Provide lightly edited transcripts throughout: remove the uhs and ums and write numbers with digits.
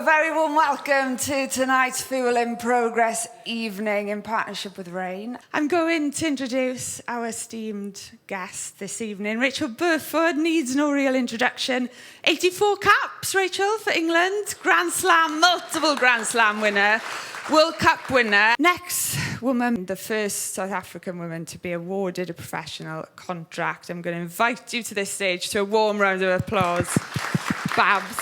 A very warm welcome to tonight's Fuel in Progress evening in partnership with Rain. I'm going to introduce our esteemed guest this evening. Rachael Burford needs no real introduction. 84 caps, Rachael, for England. Grand Slam, multiple Grand Slam winner. World Cup winner. Next woman, the first South African woman to be awarded a professional contract. I'm going to invite you to this stage to a warm round of applause. Babs.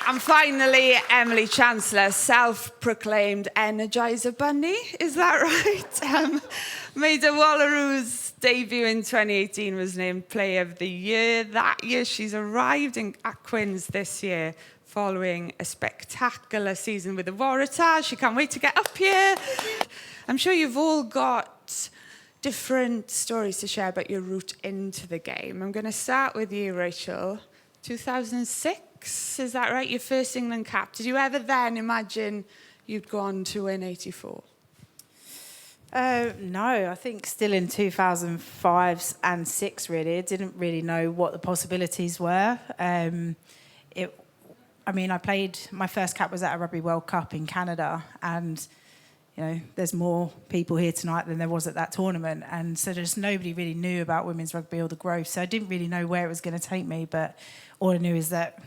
And finally, Emily Chancellor, self-proclaimed Energizer Bunny, is that right? Made a Wallaroos debut in 2018, was named Player of the Year. That year, she's arrived at Quins this year following a spectacular season with the Waratahs. She can't wait to get up here. I'm sure you've all got different stories to share about your route into the game. I'm going to start with you, Rachael. 2006, is that right? Your first England cap. Did you ever then imagine you'd go on to win 84? No, I think still in 2005 and 6, really. I didn't really know what the possibilities were. I played, my first cap was at a Rugby World Cup in Canada, and you know, there's more people here tonight than there was at that tournament, and so just nobody really knew about women's rugby or the growth, so I didn't really know where it was going to take me, but all I knew is that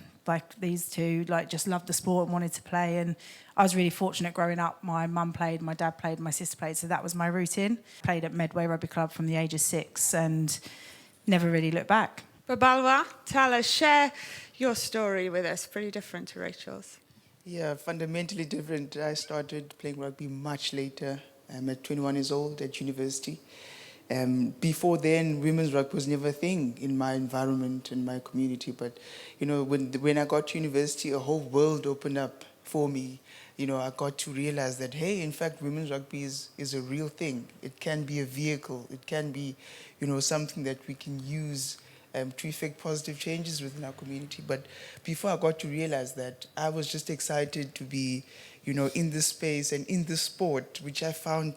these two just loved the sport and wanted to play, and I was really fortunate growing up. My mum played, my dad played, my sister played, so that was my route in. Played at Medway Rugby Club from the age of 6 and never really looked back. Babalwa, tell us, share your story with us. Pretty different to Rachel's. Yeah, fundamentally different. I started playing rugby much later. I'm at 21 years old at university. Before then, women's rugby was never a thing in my environment, in my community. But, you know, when I got to university, a whole world opened up for me. You know, I got to realize that, hey, in fact, women's rugby is a real thing. It can be a vehicle. It can be, you know, something that we can use to effect positive changes within our community. But before I got to realize that, I was just excited to be, you know, in this space and in this sport, which I found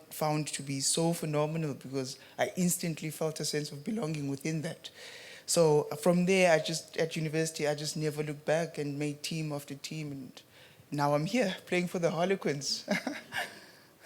to be so phenomenal because I instantly felt a sense of belonging within that. So from there, at university, I just never looked back and made team after team. And now I'm here playing for the Harlequins.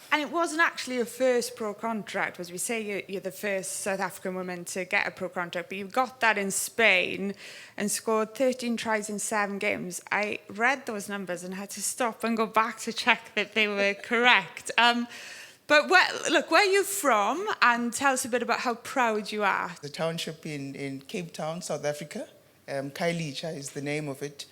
And it wasn't actually your first pro contract, as we say you're the first South African woman to get a pro contract, but you got that in Spain and scored 13 tries in 7 games. I read those numbers and had to stop and go back to check that they were correct. But where are you from? And tell us a bit about how proud you are. The township in Cape Town, South Africa. Khayelitsha is the name of it.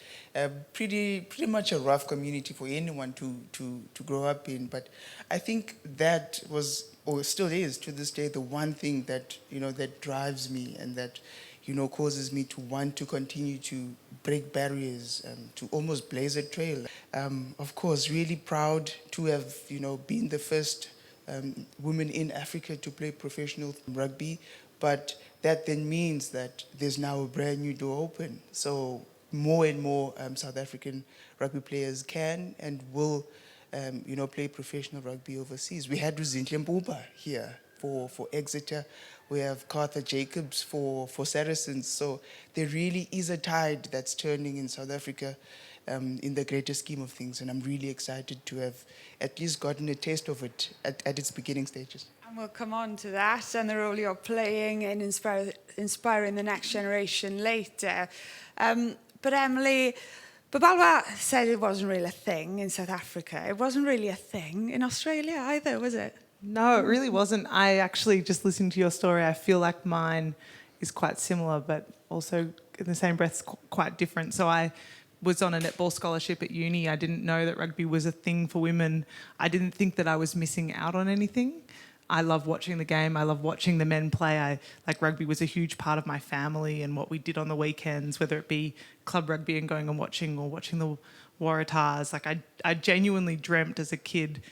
Pretty much a rough community for anyone to grow up in, but I think that was, or still is to this day, the one thing that, you know, that drives me and that, you know, causes me to want to continue to break barriers, to almost blaze a trail. Of course, really proud to have, you know, been the first woman in Africa to play professional rugby, but that then means that there's now a brand new door open. So more and more South African rugby players can and will, you know, play professional rugby overseas. We had Ruzinhle Mpuba here for Exeter. We have Carter Jacobs for Saracens. So there really is a tide that's turning in South Africa in the greater scheme of things. And I'm really excited to have at least gotten a taste of it at its beginning stages. And we'll come on to that and the role you're playing in inspiring the next generation later. But Emily, Babalwa said it wasn't really a thing in South Africa. It wasn't really a thing in Australia either, was it? No, it really wasn't. I actually, just listening to your story, I feel like mine is quite similar, but also in the same breath, quite different. So I was on a netball scholarship at uni. I didn't know that rugby was a thing for women. I didn't think that I was missing out on anything. I love watching the game. I love watching the men play. Rugby was a huge part of my family and what we did on the weekends, whether it be club rugby and going and watching or watching the Waratahs. I genuinely dreamt as a kid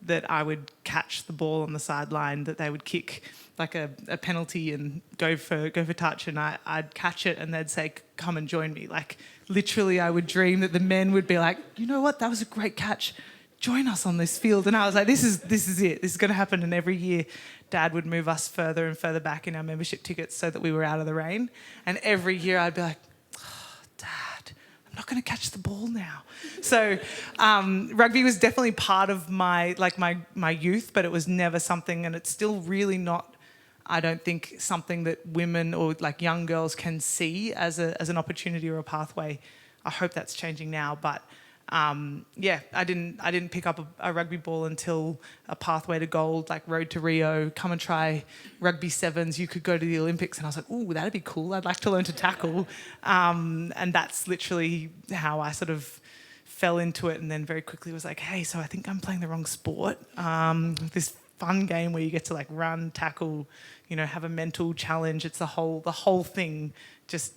that I would catch the ball on the sideline, that they would kick like a penalty and go for touch, and I'd catch it and they'd say, come and join me. Like literally I would dream that the men would be like, you know what, that was a great catch. Join us on this field. And I was like, this is it. This is going to happen. And every year, Dad would move us further and further back in our membership tickets so that we were out of the rain. And every year I'd be like, oh, Dad, I'm not going to catch the ball now. So rugby was definitely part of my youth, but it was never something, and it's still really not, I don't think, something that women or like young girls can see as an opportunity or a pathway. I hope that's changing now, but I didn't pick up a rugby ball until a pathway to gold, like Road to Rio, come and try rugby sevens. You could go to the Olympics, and I was like, ooh, that'd be cool. I'd like to learn to tackle, and that's literally how I sort of fell into it, and then very quickly was like, hey, so I think I'm playing the wrong sport. This fun game where you get to like run, tackle, have a mental challenge. It's the whole thing just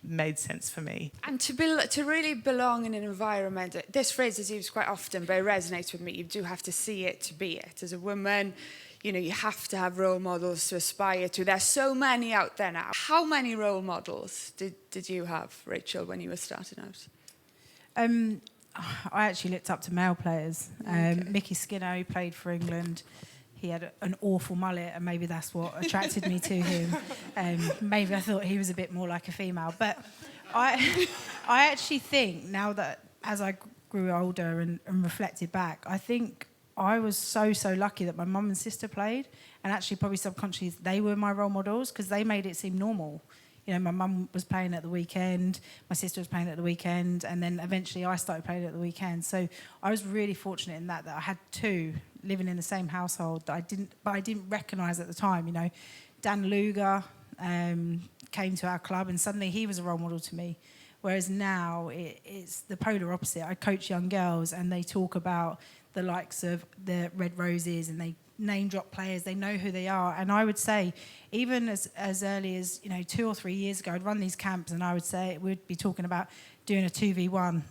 made sense for me. And to really belong in an environment, this phrase is used quite often, but it resonates with me. You do have to see it to be it. As a woman, you have to have role models to aspire to. There's so many out there now. How many role models did you have, Rachel, when you were starting out? I actually looked up to male players. Mickey Skinner, who played for England, he had an awful mullet, and maybe that's what attracted me to him. Maybe I thought he was a bit more like a female. But I actually think now that as I grew older and reflected back, I think I was so lucky that my mum and sister played, and actually probably subconsciously they were my role models because they made it seem normal. My mum was playing at the weekend, my sister was playing at the weekend, and then eventually I started playing at the weekend. So I was really fortunate in that I had two living in the same household that I didn't recognise at the time. Dan Luger came to our club, and suddenly he was a role model to me. Whereas now it's the polar opposite. I coach young girls, and they talk about the likes of the Red Roses, and they name drop players, they know who they are. And I would say, even as early as 2 or 3 years ago, I'd run these camps, and I would say we'd be talking about doing a 2v1.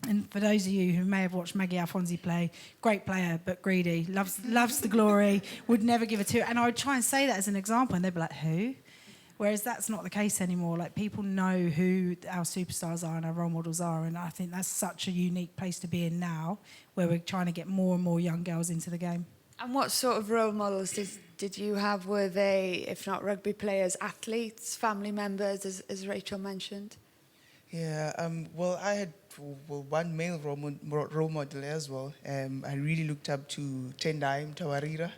And for those of you who may have watched Maggie Alfonsi play, great player but greedy, loves the glory, would never give a two. And I would try and say that as an example, and they'd be like, who? Whereas that's not the case anymore. Like, people know who our superstars are and our role models are, and I think that's such a unique place to be in now, where we're trying to get more and more young girls into the game. And what sort of role models did you have? Were they, if not rugby players, athletes, family members, as Rachel mentioned? Yeah, well, I had one male role model as well. I really looked up to Tendai Tawarira.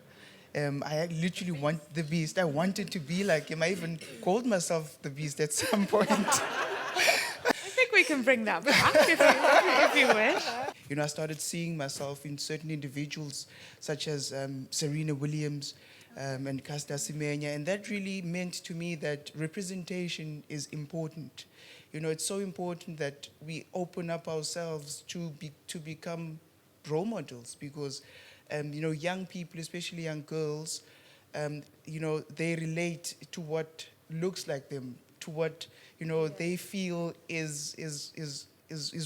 I literally want the Beast. I wanted to be like him. I even called myself the Beast at some point. I think we can bring that back if you wish. I started seeing myself in certain individuals, such as Serena Williams and Caster Semenya, and that really meant to me that representation is important. It's so important that we open up ourselves to become role models, because young people, especially young girls, they relate to what looks like them, to what they feel is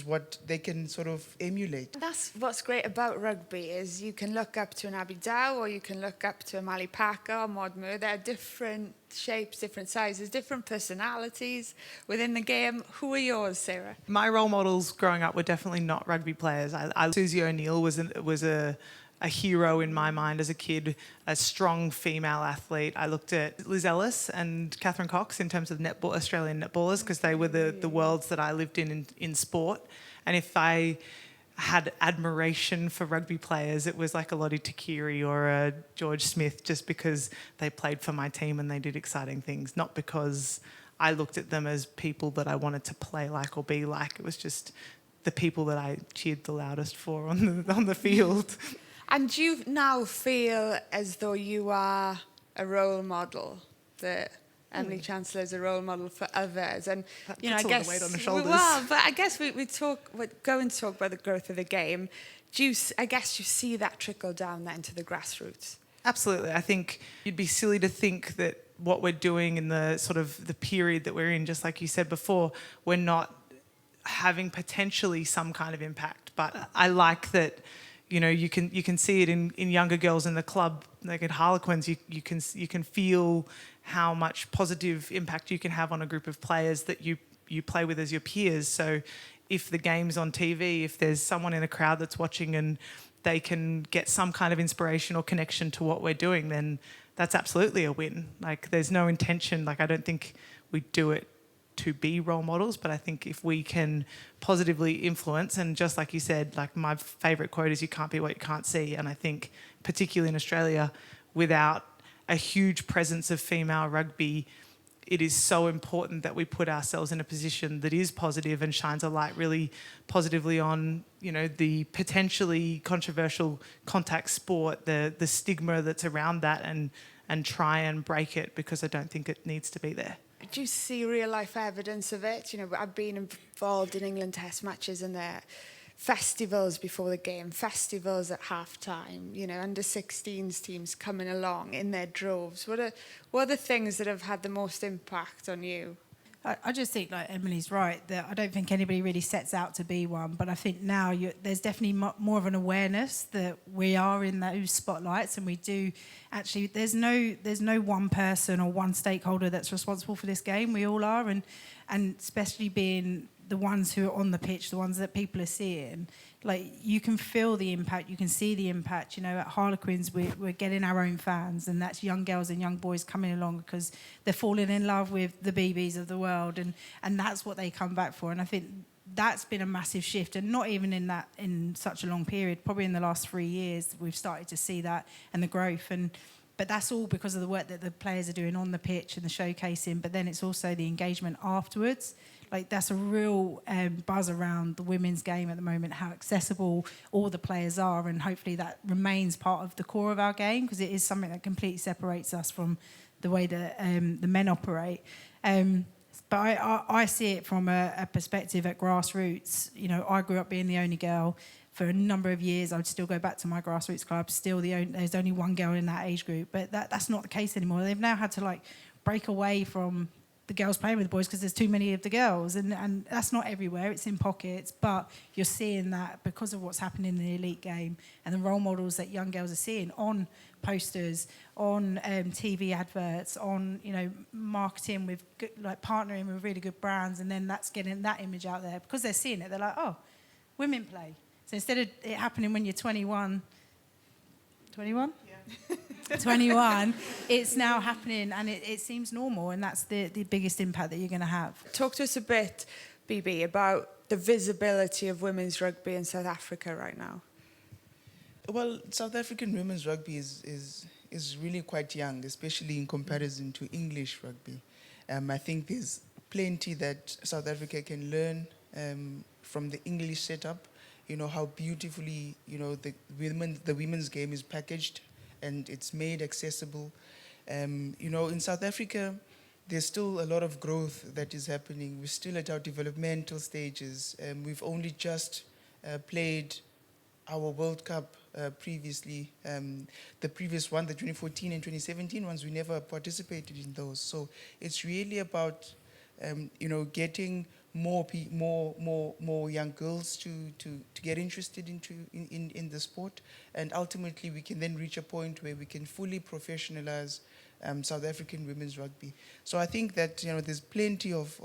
what they can sort of emulate. That's what's great about rugby, is you can look up to an Abby Dow, or you can look up to a Mali Packer or Maud Moore. They're different shapes, different sizes, different personalities within the game. Who are yours, Sarah? My role models growing up were definitely not rugby players. Susie O'Neill was a hero in my mind as a kid, a strong female athlete. I looked at Liz Ellis and Catherine Cox in terms of Australian netballers, because they were the worlds that I lived in sport. And if I had admiration for rugby players, it was like a Lottie Takiri or a George Smith, just because they played for my team and they did exciting things, not because I looked at them as people that I wanted to play like or be like. It was just the people that I cheered the loudest for on the field. And do you now feel as though you are a role model, that Emily Chancellor is a role model for others? And I guess weight on the shoulders. Well, but I guess we're going to talk about the growth of the game. I guess you see that trickle down then to the grassroots. Absolutely. I think you'd be silly to think that what we're doing in the sort of the period that we're in, just like you said before, we're not having potentially some kind of impact. But I like that. You can see it in younger girls in the club, like at Harlequins. You can feel how much positive impact you can have on a group of players that you play with as your peers. So if the game's on TV, if there's someone in a crowd that's watching and they can get some kind of inspiration or connection to what we're doing, then that's absolutely a win. Like, there's no intention. Like, I don't think we do it to be role models, but I think if we can positively influence, and just like you said, like my favourite quote is, you can't be what you can't see. And I think particularly in Australia, without a huge presence of female rugby, it is so important that we put ourselves in a position that is positive and shines a light really positively on, you know, the potentially controversial contact sport, the stigma that's around that, and try and break it, because I don't think it needs to be there. Do you see real life evidence of it? You know, I've been involved in England Test matches, and they're festivals before the game, festivals at half-time, you know, under-16s teams coming along in their droves. What are the things that have had the most impact on you? I just think, like Emily's right, that I don't think anybody really sets out to be one, but I think now there's definitely more of an awareness that we are in those spotlights, and we do actually, there's no one person or one stakeholder that's responsible for this game. We all are, and especially being the ones who are on the pitch, the ones that people are seeing, like, you can feel the impact, you can see the impact. You know, at Harlequins, we're getting our own fans, and that's young girls and young boys coming along because they're falling in love with the BBs of the world, and that's what they come back for. And I think that's been a massive shift, and not even in such a long period, probably in the last 3 years, we've started to see that and the growth. But that's all because of the work that the players are doing on the pitch and the showcasing, but then it's also the engagement afterwards. Like, that's a real buzz around the women's game at the moment, how accessible all the players are, and hopefully that remains part of the core of our game, because it is something that completely separates us from the way that the men operate. But I see it from a perspective at Grassroots. You know, I grew up being the only girl. For a number of years, I would still go back to my Grassroots club, there's only one girl in that age group, but that's not the case anymore. They've now had to, like, break away from the girls playing with the boys because there's too many of the girls, and that's not everywhere, it's in pockets, but you're seeing that because of what's happening in the elite game and the role models that young girls are seeing on posters, on TV adverts, on, you know, marketing with good, like partnering with really good brands, and then that's getting that image out there because they're seeing it. They're like, oh, women play. So instead of it happening when you're 21, 21, it's now happening, and it seems normal, and that's the biggest impact that you're going to have. Talk to us a bit, BB, about the visibility of women's rugby in South Africa right now. Well, South African women's rugby is really quite young, especially in comparison to English rugby. I think there's plenty that South Africa can learn from the English setup. You know, how beautifully, you know, the women's game is packaged and it's made accessible. You know, in South Africa, there's still a lot of growth that is happening. We're still at our developmental stages. We've only just played our World Cup previously. The previous one, the 2014 and 2017 ones, we never participated in those. So it's really about, you know, getting more young girls to get interested in the sport, and ultimately we can then reach a point where we can fully professionalize South African women's rugby. So I think that, you know, there's plenty of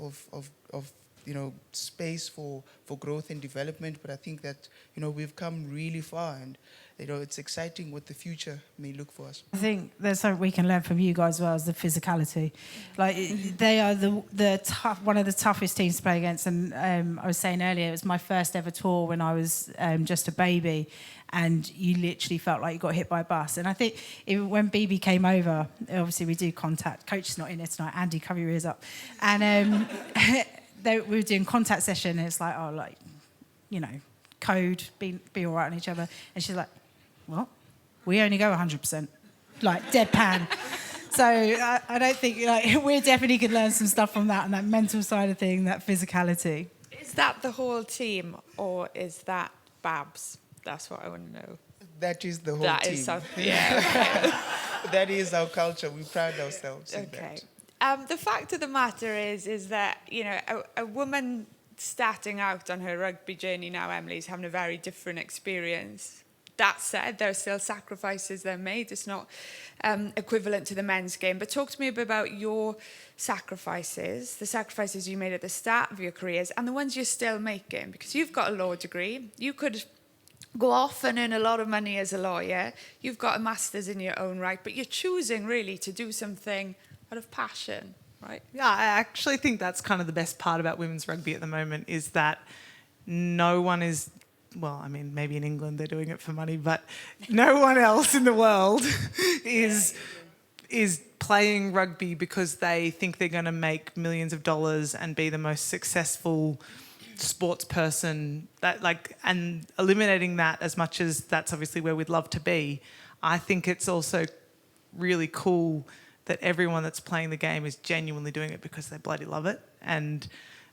you know, space for growth and development, but I think that, you know, we've come really far, and, you know, it's exciting what the future may look for us. I think there's something we can learn from you guys as well, as the physicality. Like, they are the tough, one of the toughest teams to play against. And I was saying earlier, it was my first ever tour when I was just a baby, and you literally felt like you got hit by a bus. And I think when BB came over, obviously we do contact. Coach is not in here tonight. Andy, cover your ears up. And we were doing contact session, and it's like, oh, like, you know, code, be all right on each other. And she's like, what? We only go 100%, like deadpan. So I don't think, like, we definitely could learn some stuff from that, and that mental side of thing, that physicality. Is that the whole team, or is that Babs? That's what I want to know. That is the whole That team. is something. Yeah. Okay. That is our culture. We pride ourselves in Okay. that. The fact of the matter is that, you know, a woman starting out on her rugby journey now, Emily, is having a very different experience. That said, there are still sacrifices they're made. It's not equivalent to the men's game. But talk to me a bit about your sacrifices, the sacrifices you made at the start of your careers, and the ones you're still making. Because you've got a law degree. You could go off and earn a lot of money as a lawyer. You've got a master's in your own right. But you're choosing, really, to do something out of passion. right? Yeah, I actually think that's kind of the best part about women's rugby at the moment is that no one is, well, I mean, maybe in England they're doing it for money, but no one else in the world is playing rugby because they think they're going to make millions of dollars and be the most successful sports person, that and eliminating that, as much as that's obviously where we'd love to be. I think it's also really cool that everyone that's playing the game is genuinely doing it because they bloody love it, and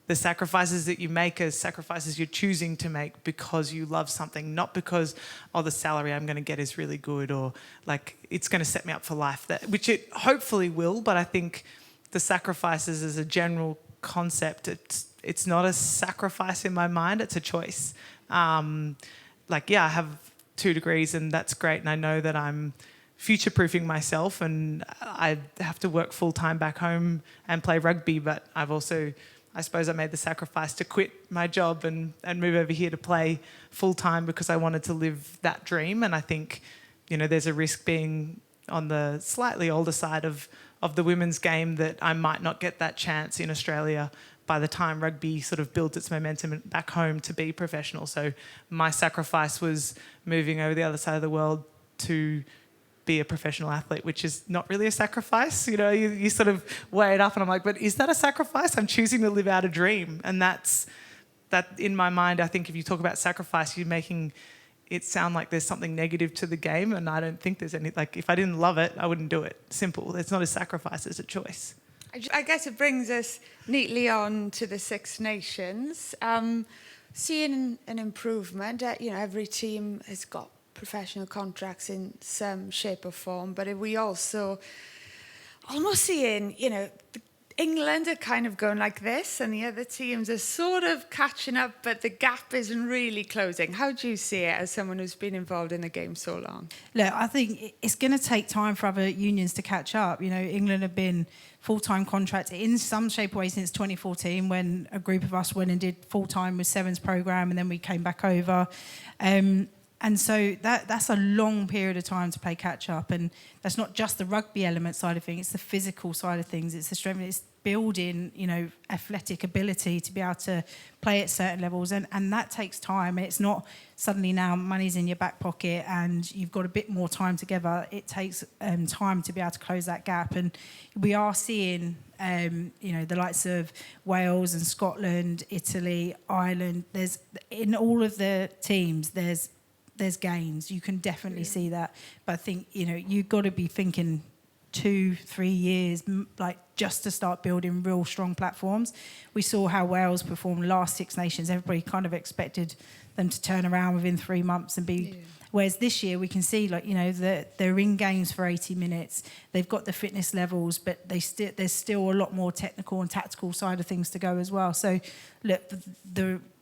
the sacrifices that you make are sacrifices you're choosing to make because you love something, not because, oh, the salary I'm going to get is really good, or like it's going to set me up for life, which it hopefully will. But I think the sacrifices as a general concept, it's not a sacrifice in my mind, it's a choice. I have 2 degrees and that's great, and I know that I'm future-proofing myself and I have to work full-time back home and play rugby, but I've also, I suppose I made the sacrifice to quit my job and move over here to play full-time because I wanted to live that dream. And I think, there's a risk being on the slightly older side of the women's game that I might not get that chance in Australia by the time rugby sort of builds its momentum back home to be professional. So my sacrifice was moving over the other side of the world to be a professional athlete, which is not really a sacrifice. You sort of weigh it up and I'm like, but is that a sacrifice? I'm choosing to live out a dream. And that in my mind, I think if you talk about sacrifice, you're making it sound like there's something negative to the game. And I don't think there's any, if I didn't love it, I wouldn't do it. Simple. It's not a sacrifice, it's a choice. I guess it brings us neatly on to the Six Nations. Seeing an improvement, every team has got professional contracts in some shape or form, but we also almost seeing, England are kind of going like this and the other teams are sort of catching up, but the gap isn't really closing. How do you see it as someone who's been involved in the game so long? Look, I think it's going to take time for other unions to catch up. England have been full-time contracts in some shape or way since 2014, when a group of us went and did full-time with Sevens programme, and then we came back over. And so that's a long period of time to play catch-up. And that's not just the rugby element side of things, it's the physical side of things, it's the strength, it's building, athletic ability to be able to play at certain levels. And that takes time. And it's not suddenly now money's in your back pocket and you've got a bit more time together. It takes time to be able to close that gap. And we are seeing, the likes of Wales and Scotland, Italy, Ireland. There's, in all of the teams, there's gains. You can definitely see that. But I think, you've got to be thinking 2-3 years, just to start building real strong platforms. We saw how Wales performed last Six Nations. Everybody kind of expected them to turn around within 3 months and be... Yeah. Whereas this year we can see, that they're in games for 80 minutes. They've got the fitness levels, but there's still a lot more technical and tactical side of things to go as well. So, look,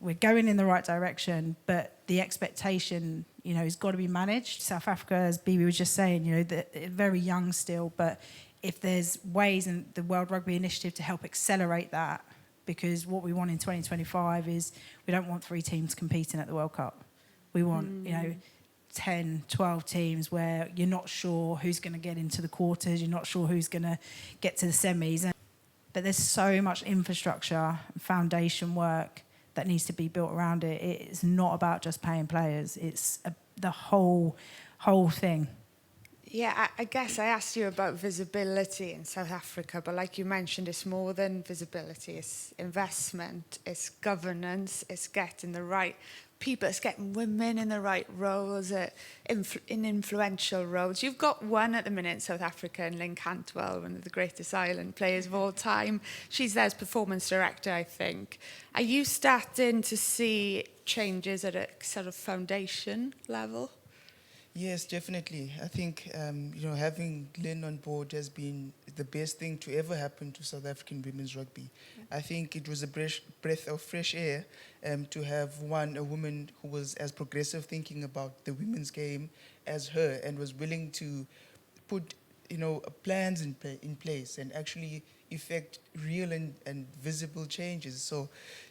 we're going in the right direction, but the expectation, has got to be managed. South Africa, as Bibi was just saying, they're very young still, but if there's ways in the World Rugby Initiative to help accelerate that, because what we want in 2025 is we don't want 3 teams competing at the World Cup. We want, 10, 12 teams where you're not sure who's going to get into the quarters, you're not sure who's going to get to the semis. But there's so much infrastructure, foundation work that needs to be built around it. It's not about just paying players. It's the whole thing. Yeah, I guess I asked you about visibility in South Africa, but like you mentioned, it's more than visibility. It's investment, it's governance, it's getting the right people, it's getting women in the right roles, in influential roles. You've got one at the minute in South Africa, in Lynn Cantwell, one of the greatest island players of all time. She's there as performance director, I think. Are you starting to see changes at a sort of foundation level? Yes, definitely. I think, having Lynn on board has been the best thing to ever happen to South African women's rugby. I think it was a breath of fresh air to have a woman who was as progressive thinking about the women's game as her and was willing to put, plans in place and actually effect real and visible changes. So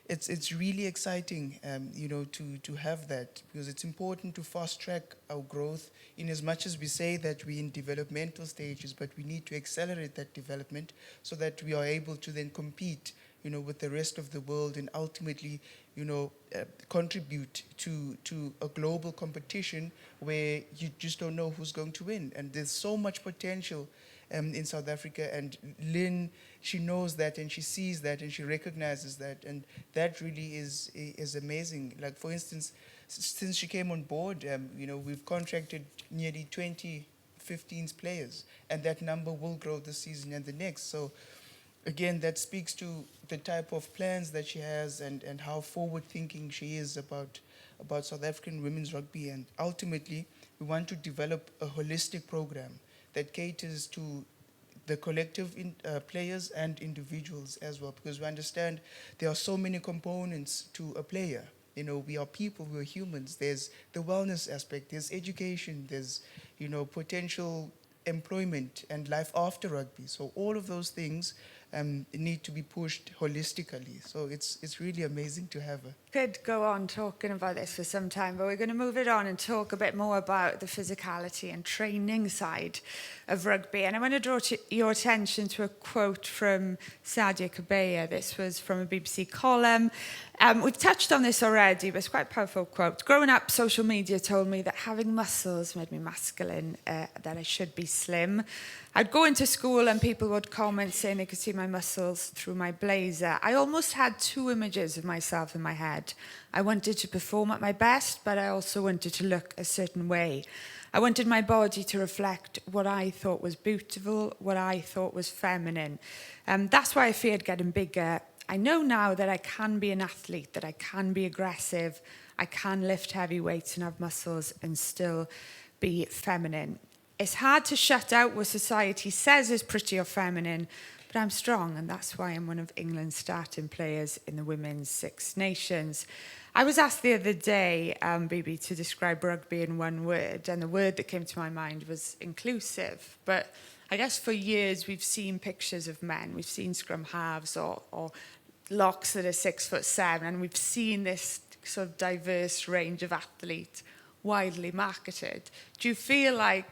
it's really exciting, to have that, because it's important to fast track our growth in as much as we say that we're in developmental stages, but we need to accelerate that development so that we are able to then compete, with the rest of the world and ultimately, contribute to a global competition where you just don't know who's going to win. And there's so much potential in South Africa, and Lynn, she knows that and she sees that and she recognizes that, and that really is amazing. Like, for instance, since she came on board, we've contracted nearly 15 players, and that number will grow this season and the next. So again, that speaks to the type of plans that she has and how forward-thinking she is about South African women's rugby. And ultimately, we want to develop a holistic program that caters to the collective players and individuals as well, because we understand there are so many components to a player. We are people, we're humans. There's the wellness aspect, there's education, there's, potential employment and life after rugby. So all of those things need to be pushed holistically. So it's really amazing to have her. Could go on talking about this for some time, but we're going to move it on and talk a bit more about the physicality and training side of rugby. And I want to draw your attention to a quote from Sadia Kabeya. This was from a BBC column. We've touched on this already, but it's quite a powerful quote. Growing up, social media told me that having muscles made me masculine, that I should be slim. I'd go into school and people would comment saying they could see my muscles through my blazer. I almost had two images of myself in my head. I wanted to perform at my best, but I also wanted to look a certain way. I wanted my body to reflect what I thought was beautiful, what I thought was feminine. That's why I feared getting bigger. I know now that I can be an athlete, that I can be aggressive, I can lift heavy weights and have muscles and still be feminine. It's hard to shut out what society says is pretty or feminine, but I'm strong, and that's why I'm one of England's starting players in the Women's Six Nations. I was asked the other day, Bibi, to describe rugby in one word, and the word that came to my mind was inclusive. But I guess for years we've seen pictures of men. We've seen scrum halves or locks that are 6'7", and we've seen this sort of diverse range of athletes widely marketed. Do you feel like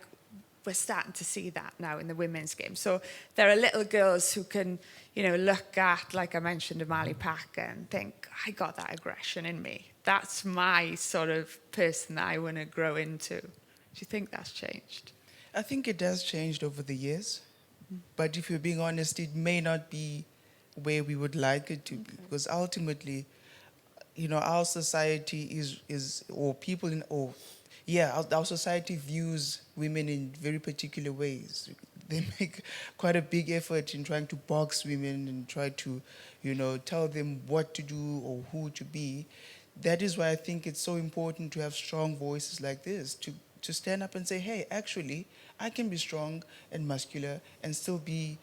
we're starting to see that now in the women's game? So there are little girls who can, look at, like I mentioned, Amali Packer and think, I got that aggression in me. That's my sort of person that I want to grow into. Do you think that's changed? I think it has changed over the years. But if you're being honest, it may not be where we would like it to be. Because ultimately, our society our society views women in very particular ways. They make quite a big effort in trying to box women and try to, tell them what to do or who to be. That is why I think it's so important to have strong voices like this, to stand up and say, hey, actually, I can be strong and muscular and still be,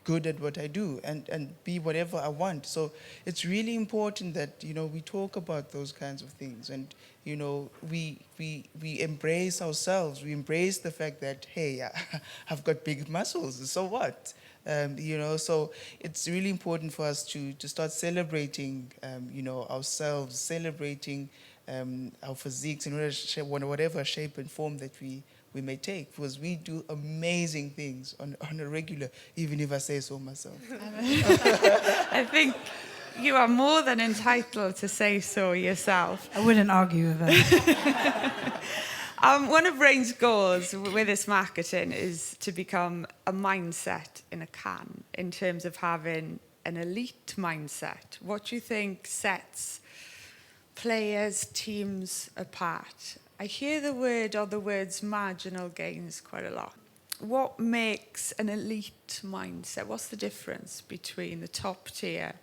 good at what I do and be whatever I want. So it's really important that, we talk about those kinds of things and, we embrace ourselves. We embrace the fact that, hey, I've got big muscles, so what? So it's really important for us to start celebrating, ourselves, celebrating our physiques in whatever shape and form that we may take, because we do amazing things on a regular, even if I say so myself. I think you are more than entitled to say so yourself. I wouldn't argue with her. One of Rain's goals with this marketing is to become a mindset in a can, in terms of having an elite mindset. What do you think sets players, teams apart? I hear the words marginal gains quite a lot. What makes an elite mindset? What's the difference between the top tier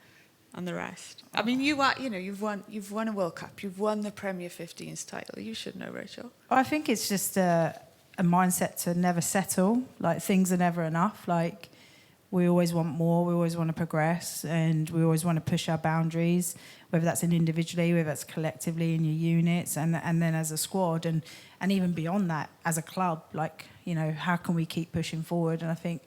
and the rest? I mean, you've won a World Cup, you've won the Premier 15s title. You should know, Rachel. I think it's just a mindset to never settle. Like, things are never enough. Like, we always want more, we always want to progress, and we always want to push our boundaries, whether that's individually, whether that's collectively in your units, and then as a squad, and even beyond that, as a club. Like, how can we keep pushing forward? And I think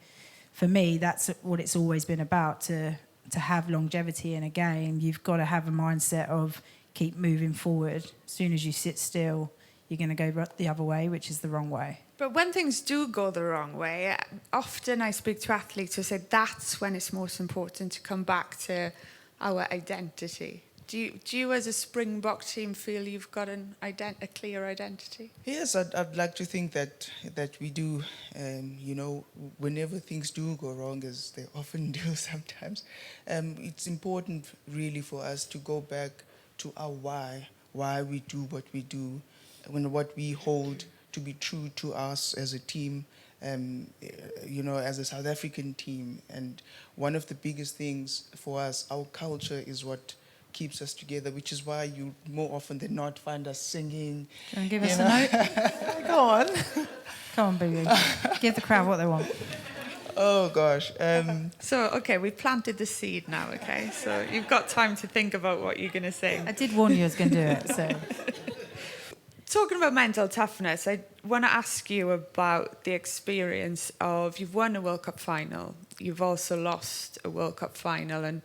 for me, that's what it's always been about. To have longevity in a game, you've got to have a mindset of keep moving forward. As soon as you sit still, you're going to go the other way, which is the wrong way. But when things do go the wrong way, often I speak to athletes who say that's when it's most important to come back to our identity. Do you as a Springbok team feel you've got a clear identity? Yes, I'd like to think that we do. Whenever things do go wrong, as they often do sometimes, it's important really for us to go back to our why we do what we do, what we hold to be true to us as a team, as a South African team. And one of the biggest things for us, our culture is what keeps us together, which is why you more often than not find us singing. Do you want to give us a note? Go on. Come on, baby. Give the crowd what they want. Oh, gosh. Okay, we've planted the seed now, okay? So you've got time to think about what you're going to say. I did warn you I was going to do it, so... Talking about mental toughness, I want to ask you about the experience of you've won a World Cup final, you've also lost a World Cup final, and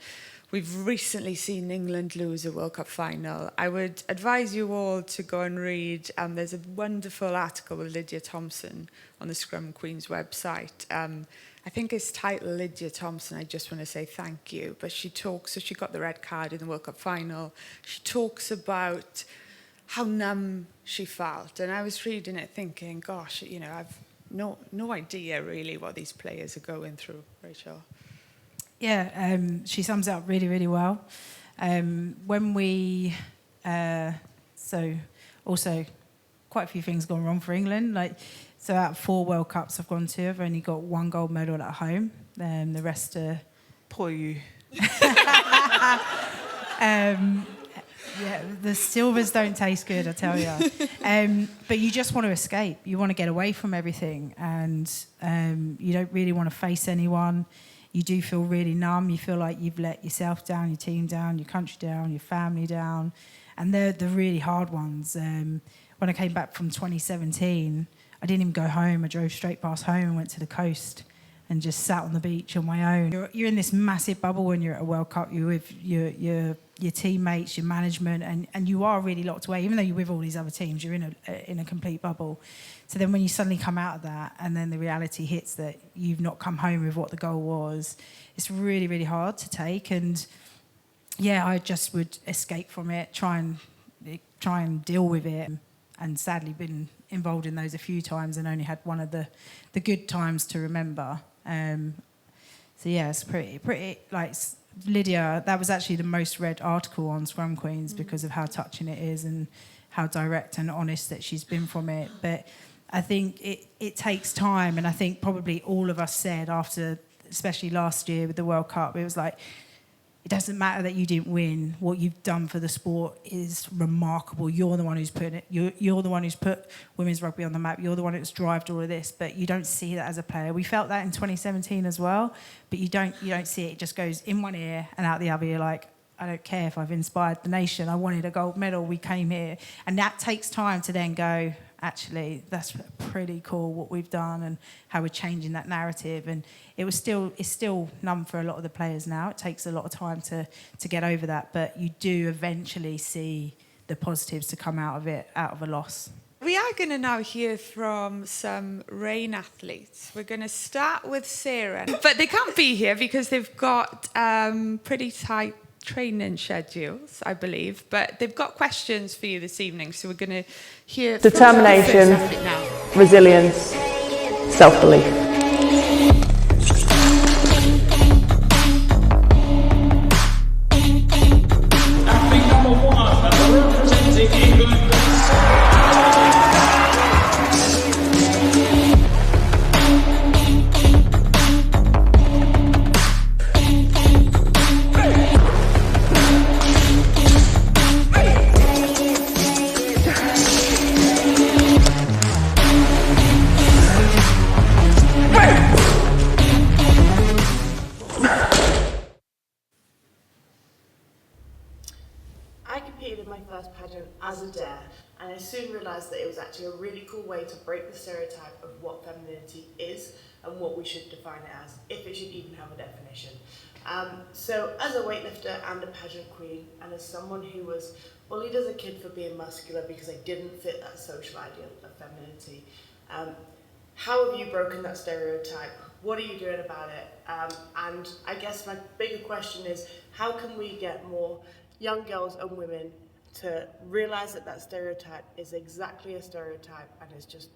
we've recently seen England lose a World Cup final. I would advise you all to go and read, there's a wonderful article with Lydia Thompson on the Scrum Queens website. I think it's titled Lydia Thompson, I just want to say thank you, but she got the red card in the World Cup final. She talks about how numb she felt. And I was reading it thinking, gosh, I've no idea really what these players are going through, Rachael. Yeah, she sums it up really, really well. When we... so also quite a few things gone wrong for England. So out of 4 World Cups I've gone to, I've only got 1 gold medal at home. The rest are... Poor you. Yeah, the silvers don't taste good, I tell you. But you just want to escape. You want to get away from everything, and you don't really want to face anyone. You do feel really numb. You feel like you've let yourself down, your team down, your country down, your family down, and they're the really hard ones. When I came back from 2017, I didn't even go home. I drove straight past home and went to the coast and just sat on the beach on my own. You're in this massive bubble when you're at a World Cup. You're with your teammates, your management, and you are really locked away. Even though you're with all these other teams, you're in a complete bubble. So then when you suddenly come out of that, and then the reality hits that you've not come home with what the goal was, it's really, really hard to take. And yeah, I just would escape from it, try and deal with it. And sadly been involved in those a few times and only had one of the good times to remember. So yeah, it's pretty like Lydia, that was actually the most read article on Scrum Queens because of how touching it is and how direct and honest that she's been from it. But I think it takes time, and I think probably all of us said after, especially last year with the World Cup, it was like, it doesn't matter that you didn't win. What you've done for the sport is remarkable. You're the one who's put it. You're the one who's put women's rugby on the map. You're the one who's drived all of this. But you don't see that as a player. We felt that in 2017 as well. But you don't see it. It just goes in one ear and out the other. You're like, I don't care if I've inspired the nation. I wanted a gold medal. We came here, and that takes time to then go, actually, that's pretty cool what we've done and how we're changing that narrative. And it's still numb for a lot of the players now. It takes a lot of time to get over that, but you do eventually see the positives to come out of it, out of a loss. We are going to now hear from some Rain athletes. We're going to start with Sarah, but they can't be here because they've got pretty tight training schedules, I believe, but they've got questions for you this evening, so we're going to hear determination, resilience, self-belief. Athlete number 1, representing England. as a dare, and I soon realised that it was actually a really cool way to break the stereotype of what femininity is and what we should define it as, if it should even have a definition. So as a weightlifter and a pageant queen, and as someone who was bullied as a kid for being muscular because I didn't fit that social ideal of femininity, how have you broken that stereotype? What are you doing about it? And I guess my bigger question is, how can we get more young girls and women to realise that that stereotype is exactly a stereotype and is just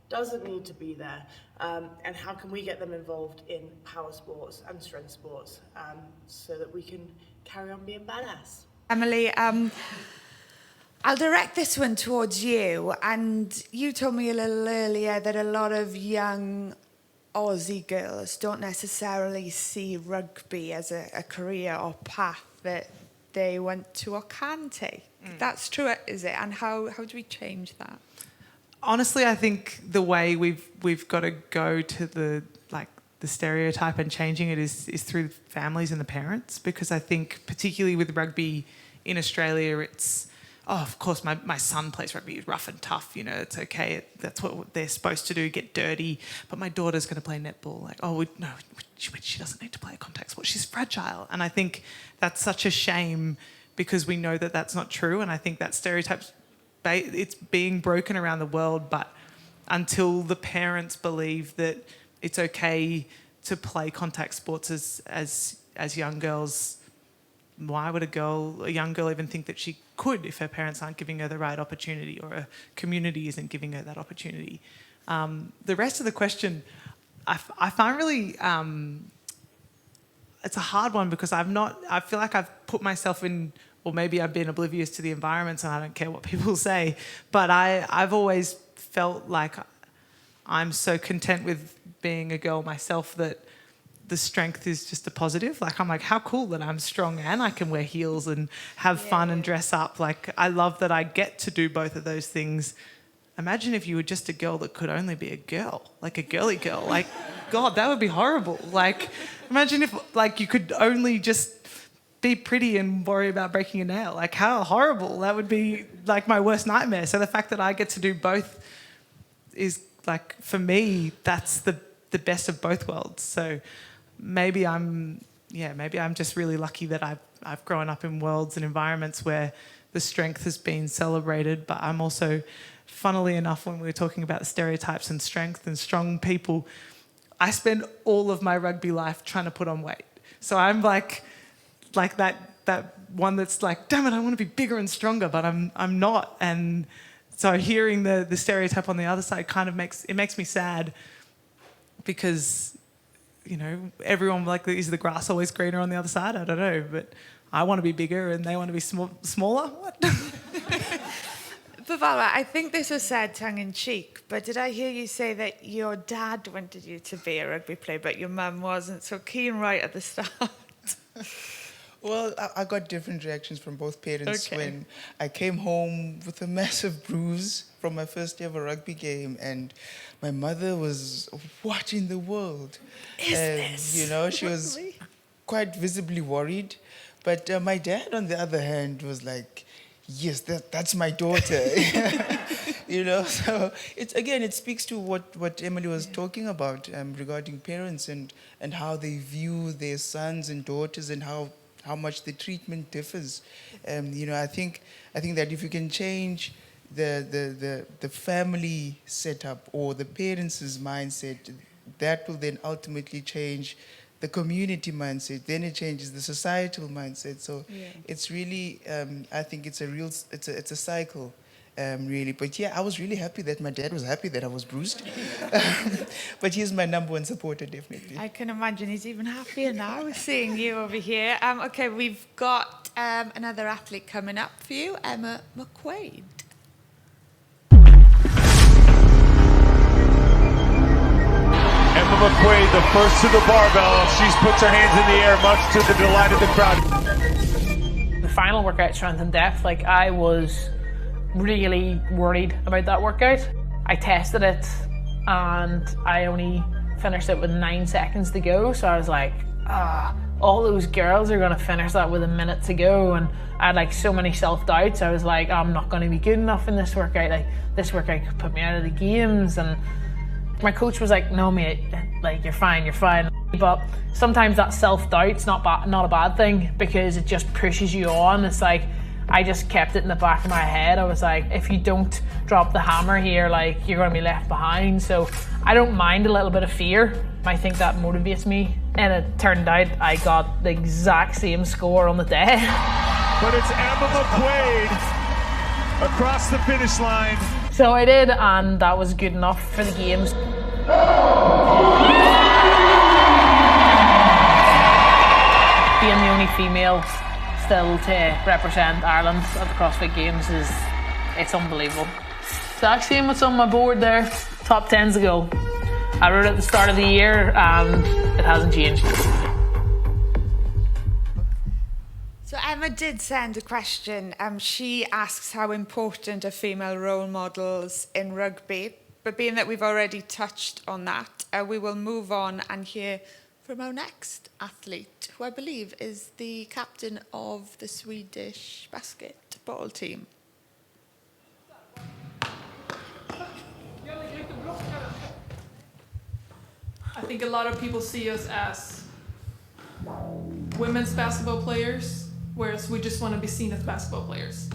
doesn't need to be there, and how can we get them involved in power sports and strength sports so that we can carry on being badass? Emily, I'll direct this one towards you. And you told me a little earlier that a lot of young Aussie girls don't necessarily see rugby as a career or path that they want to or can take. That's true, is it? And how do we change that? Honestly, I think the way we've got to go to the stereotype and changing it is through families and the parents, because I think particularly with rugby in Australia, it's, oh, of course, my son plays rugby, rough and tough, you know, it's okay, that's what they're supposed to do, get dirty, but my daughter's going to play netball, like, oh, no, she doesn't need to play a contact sport, she's fragile. And I think that's such a shame because we know that that's not true, and I think that stereotype's it's being broken around the world, but until the parents believe that it's okay to play contact sports as young girls, why would a young girl even think that she could if her parents aren't giving her the right opportunity or a community isn't giving her that opportunity? The rest of the question, I find really, it's a hard one because I feel like I've put myself in, or maybe I've been oblivious to the environments and I don't care what people say, but I've always felt like I'm so content with being a girl myself that the strength is just a positive. Like, I'm like, how cool that I'm strong and I can wear heels and have fun and dress up. Like, I love that I get to do both of those things. Imagine if you were just a girl that could only be a girl, like a girly girl. Like, God, that would be horrible. Like, imagine if, like, you could only just be pretty and worry about breaking a nail. Like, how horrible. That would be, like, my worst nightmare. So the fact that I get to do both is, like, for me, that's the best of both worlds. So maybe I'm just really lucky that I've grown up in worlds and environments where the strength has been celebrated, but I'm also, funnily enough, when we were talking about stereotypes and strength and strong people, I spend all of my rugby life trying to put on weight. So I'm like that one that's like, damn it, I want to be bigger and stronger, but I'm not. And so hearing the stereotype on the other side kind of makes me sad, because, you know, everyone, like, is the grass always greener on the other side? I don't know, but I want to be bigger and they want to be smaller. What? Babalwa, I think this was said tongue-in-cheek, but did I hear you say that your dad wanted you to be a rugby player, but your mum wasn't so keen right at the start? Well, I got different reactions from both parents when I came home with a massive bruise from my first ever rugby game, and my mother was watching the world. You know, she was quite visibly worried. But my dad, on the other hand, was like, yes, that's my daughter. You know, so it speaks to what Emily was talking about regarding parents and how they view their sons and daughters and how much the treatment differs. You know, I think that if you can change the family setup or the parents' mindset, that will then ultimately change the community mindset. Then it changes the societal mindset. So it's really, I think it's a cycle. Really, but yeah, I was really happy that my dad was happy that I was bruised. But he's my number one supporter, definitely. I can imagine he's even happier now seeing you over here. Okay, we've got another athlete coming up for you, Emma McQuaid. Emma McQuaid, the first to the barbell. She's puts her hands in the air, much to the delight of the crowd. The final workout, strength and depth, like, I was really worried about that workout. I tested it and I only finished it with 9 seconds to go, so I was like, all those girls are going to finish that with a minute to go, and I had like so many self-doubts. I was like, I'm not going to be good enough in this workout, like this workout could put me out of the games. And my coach was like, no mate, like you're fine. But sometimes that self-doubt's not a bad thing, because it just pushes you on. It's like, I just kept it in the back of my head. I was like, if you don't drop the hammer here, like you're going to be left behind. So I don't mind a little bit of fear. I think that motivates me. And it turned out I got the exact same score on the day. But it's Emma McQuaid across the finish line. So I did, and that was good enough for the games. Being the only female still to represent Ireland at the CrossFit Games it's unbelievable. Exact same what's on my board there, top 10s ago. I wrote it at the start of the year and it hasn't changed. So Emma did send a question. She asks how important are female role models in rugby, but being that we've already touched on that, we will move on and hear from our next athlete, who I believe is the captain of the Swedish basketball team. I think a lot of people see us as women's basketball players, whereas we just want to be seen as basketball players.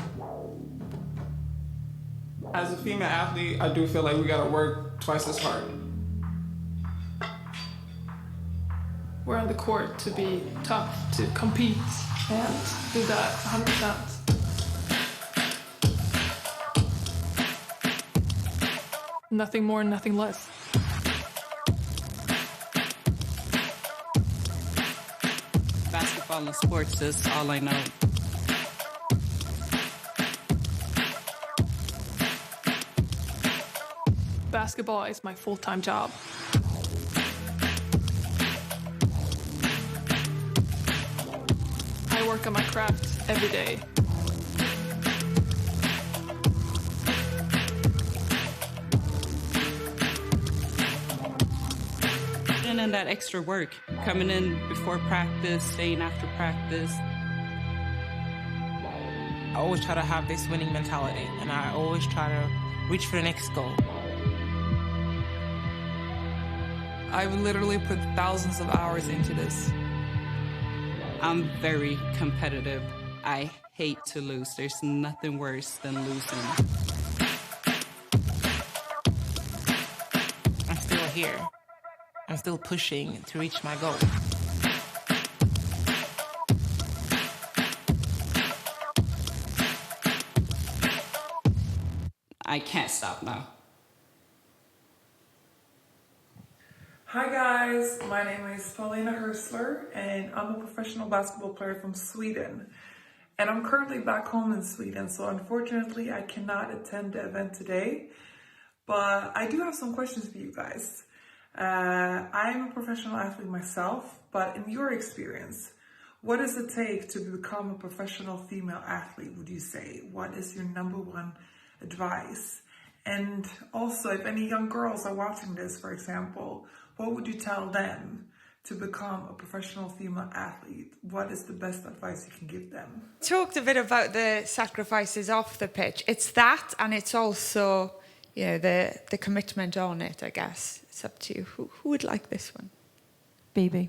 As a female athlete, I do feel like we gotta work twice as hard. We're on the court to be tough, to compete, and do that 100%. Nothing more, nothing less. Basketball and sports is all I know. Basketball is my full-time job. I work on my craft every day. Putting in that extra work, coming in before practice, staying after practice. I always try to have this winning mentality, and I always try to reach for the next goal. I've literally put thousands of hours into this. I'm very competitive. I hate to lose. There's nothing worse than losing. I'm still here. I'm still pushing to reach my goal. I can't stop now. Hi guys, my name is Paulina Hörsler and I'm a professional basketball player from Sweden. And I'm currently back home in Sweden, so unfortunately I cannot attend the event today. But I do have some questions for you guys. I'm a professional athlete myself, but in your experience, what does it take to become a professional female athlete, would you say? What is your number one advice? And also, if any young girls are watching this, for example, what would you tell them to become a professional female athlete? What is the best advice you can give them? Talked a bit about the sacrifices off the pitch. It's that, and it's also, you know, the commitment on it, I guess. It's up to you. Who would like this one? BB.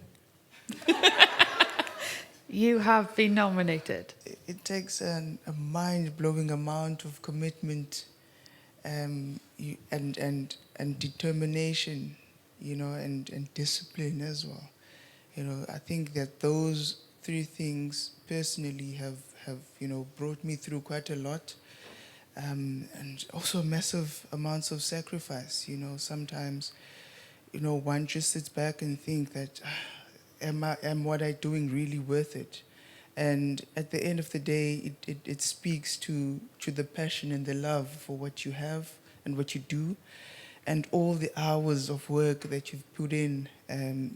You have been nominated. It takes a mind-blowing amount of commitment and determination, you know, and discipline as well. You know, I think that those three things personally have you know, brought me through quite a lot, and also massive amounts of sacrifice. You know, sometimes, you know, one just sits back and think that, am what I'm doing really worth it? And at the end of the day, it speaks to the passion and the love for what you have and what you do, and all the hours of work that you've put in,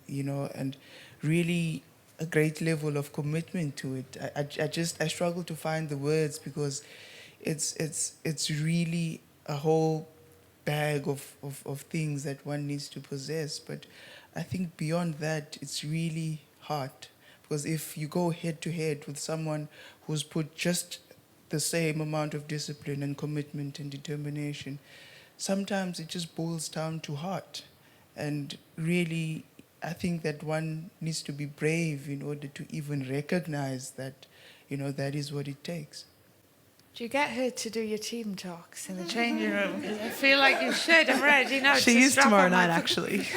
you know, and really a great level of commitment to it. I struggle to find the words, because it's really a whole bag of things that one needs to possess. But I think beyond that, it's really hard, because if you go head to head with someone who's put just the same amount of discipline and commitment and determination, sometimes it just boils down to heart. And really, I think that one needs to be brave in order to even recognize that, that is what it takes. Do you get her to do your team talks in the changing room? Because I feel like you should. I'm ready now. She is tomorrow night, actually.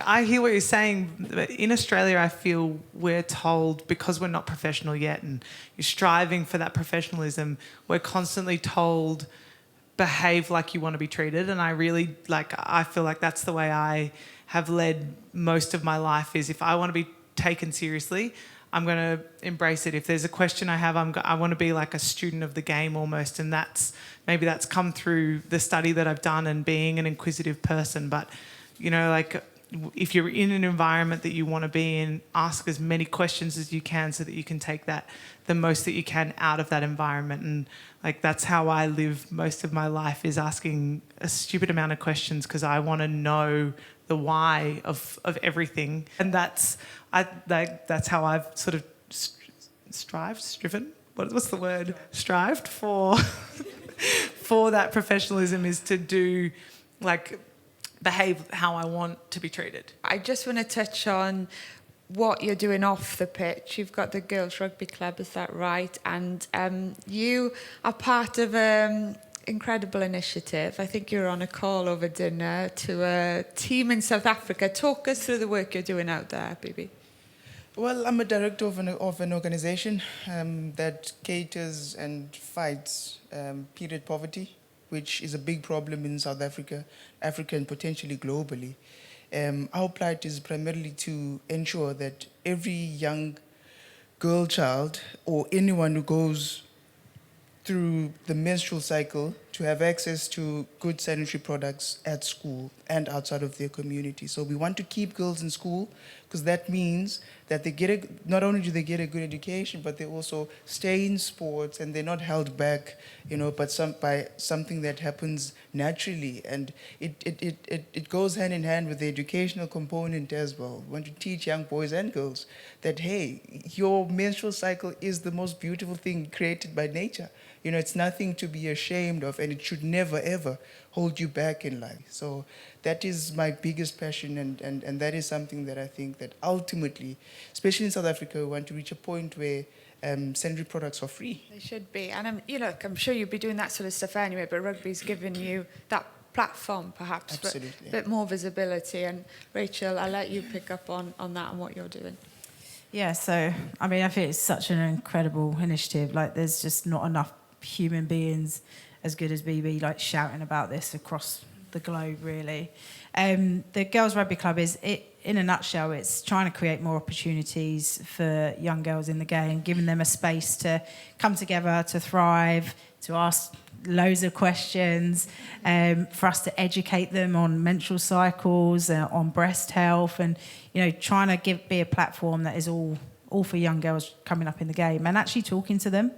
I hear what you're saying, but in Australia, I feel we're told, because we're not professional yet and you're striving for that professionalism, we're constantly told, behave like you want to be treated. And I feel like that's the way I have led most of my life, is if I want to be taken seriously, I'm going to embrace it. If there's a question I have, I want to be like a student of the game almost. And maybe that's come through the study that I've done and being an inquisitive person. But, if you're in an environment that you want to be in, ask as many questions as you can so that you can take the most that you can out of that environment. And that's how I live most of my life, is asking a stupid amount of questions because I want to know the why of everything. And that's how I've sort of striven? What's the word? Strived for that professionalism, is to do, behave how I want to be treated. I just want to touch on what you're doing off the pitch. You've got the Girls Rugby Club, is that right? And you are part of an incredible initiative. I think you're on a call over dinner to a team in South Africa. Talk us through the work you're doing out there, Bibi. Well, I'm a director of an organization that caters and fights period poverty, which is a big problem in South Africa, and potentially globally. Our plight is primarily to ensure that every young girl child or anyone who goes through the menstrual cycle to have access to good sanitary products at school and outside of their community. So we want to keep girls in school, because that means that they not only do they get a good education, but they also stay in sports and they're not held back, but by something that happens naturally. And it goes hand in hand with the educational component as well. We want to teach young boys and girls that, hey, your menstrual cycle is the most beautiful thing created by nature. It's nothing to be ashamed of, and it should never, ever hold you back in life. So that is my biggest passion, and that is something that I think that ultimately, especially in South Africa, we want to reach a point where sanitary products are free. They should be. And I'm sure you'll be doing that sort of stuff anyway, but rugby's given you that platform, perhaps. Absolutely. A bit more visibility. And Rachel, I'll let you pick up on that and what you're doing. Yeah, so, I think it's such an incredible initiative. There's just not enough human beings as good as BB shouting about this across the globe, really. The Girls Rugby Club is, in a nutshell, it's trying to create more opportunities for young girls in the game, giving them a space to come together, to thrive, to ask loads of questions, for us to educate them on menstrual cycles, on breast health, and trying to be a platform that is all for young girls coming up in the game, and actually talking to them.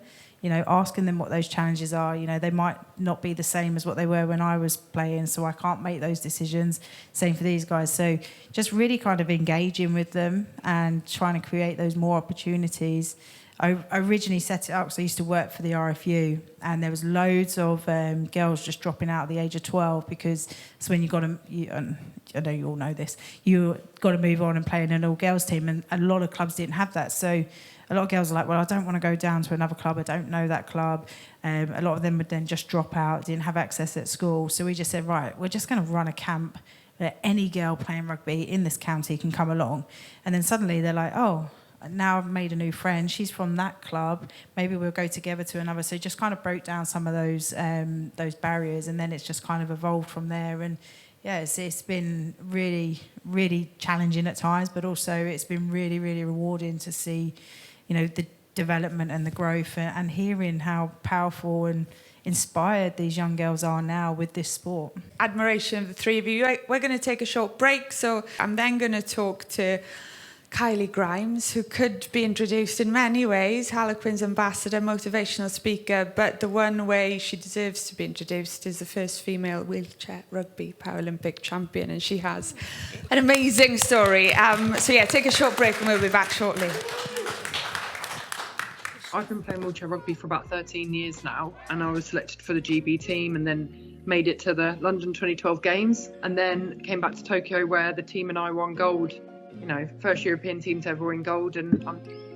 Asking them what those challenges are. They might not be the same as what they were when I was playing, so I can't make those decisions. Same for these guys. So just really kind of engaging with them and trying to create those more opportunities. I originally set it up because I used to work for the RFU, and there was loads of girls just dropping out at the age of 12, because it's when I know you all know this, you got to move on and play in an all-girls team, and a lot of clubs didn't have that. So a lot of girls are like, well, I don't want to go down to another club. I don't know that club. A lot of them would then just drop out, didn't have access at school. So we just said, right, we're just going to run a camp that any girl playing rugby in this county can come along. And then suddenly they're like, oh, now I've made a new friend. She's from that club. Maybe we'll go together to another. So just kind of broke down some of those barriers, and then it's just kind of evolved from there. And yeah, it's been really, really challenging at times, but also it's been really, really rewarding to see the development and the growth, and hearing how powerful and inspired these young girls are now with this sport. Admiration of the three of you. We're going to take a short break, so I'm then going to talk to Kylie Grimes, who could be introduced in many ways, Harlequins ambassador, motivational speaker, but the one way she deserves to be introduced is the first female wheelchair rugby Paralympic champion, and she has an amazing story. So yeah, take a short break and we'll be back shortly. I've been playing wheelchair rugby for about 13 years now, and I was selected for the GB team and then made it to the London 2012 Games, and then came back to Tokyo where the team and I won gold. You know, first European team to ever win gold and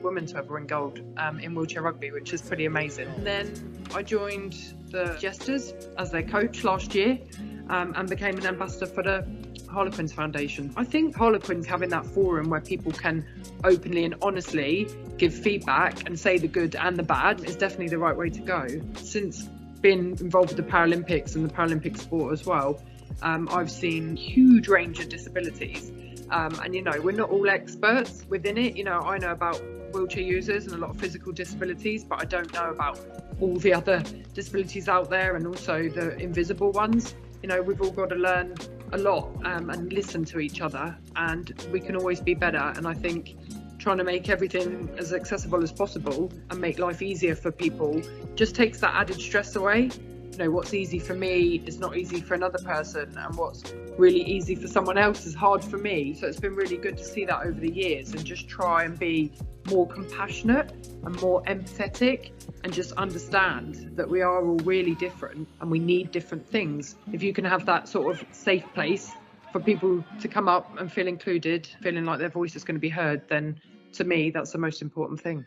women to ever win gold in wheelchair rugby, which is pretty amazing. And then I joined the Jesters as their coach last year and became an ambassador for the Harlequins Foundation. I think Harlequins having that forum where people can openly and honestly give feedback and say the good and the bad is definitely the right way to go. Since being involved with the Paralympics and the Paralympic sport as well, I've seen a huge range of disabilities. And, you know, we're not all experts within it. You know, I know about wheelchair users and a lot of physical disabilities, but I don't know about all the other disabilities out there and also the invisible ones. You know, we've all got to learn a lot and listen to each other, and we can always be better. And I think trying to make everything as accessible as possible and make life easier for people just takes that added stress away. You know, what's easy for me is not easy for another person, and what's really easy for someone else is hard for me. So it's been really good to see that over the years and just try and be more compassionate and more empathetic and just understand that we are all really different and we need different things. If you can have that sort of safe place for people to come up and feel included, feeling like their voice is going to be heard, then to me, that's the most important thing.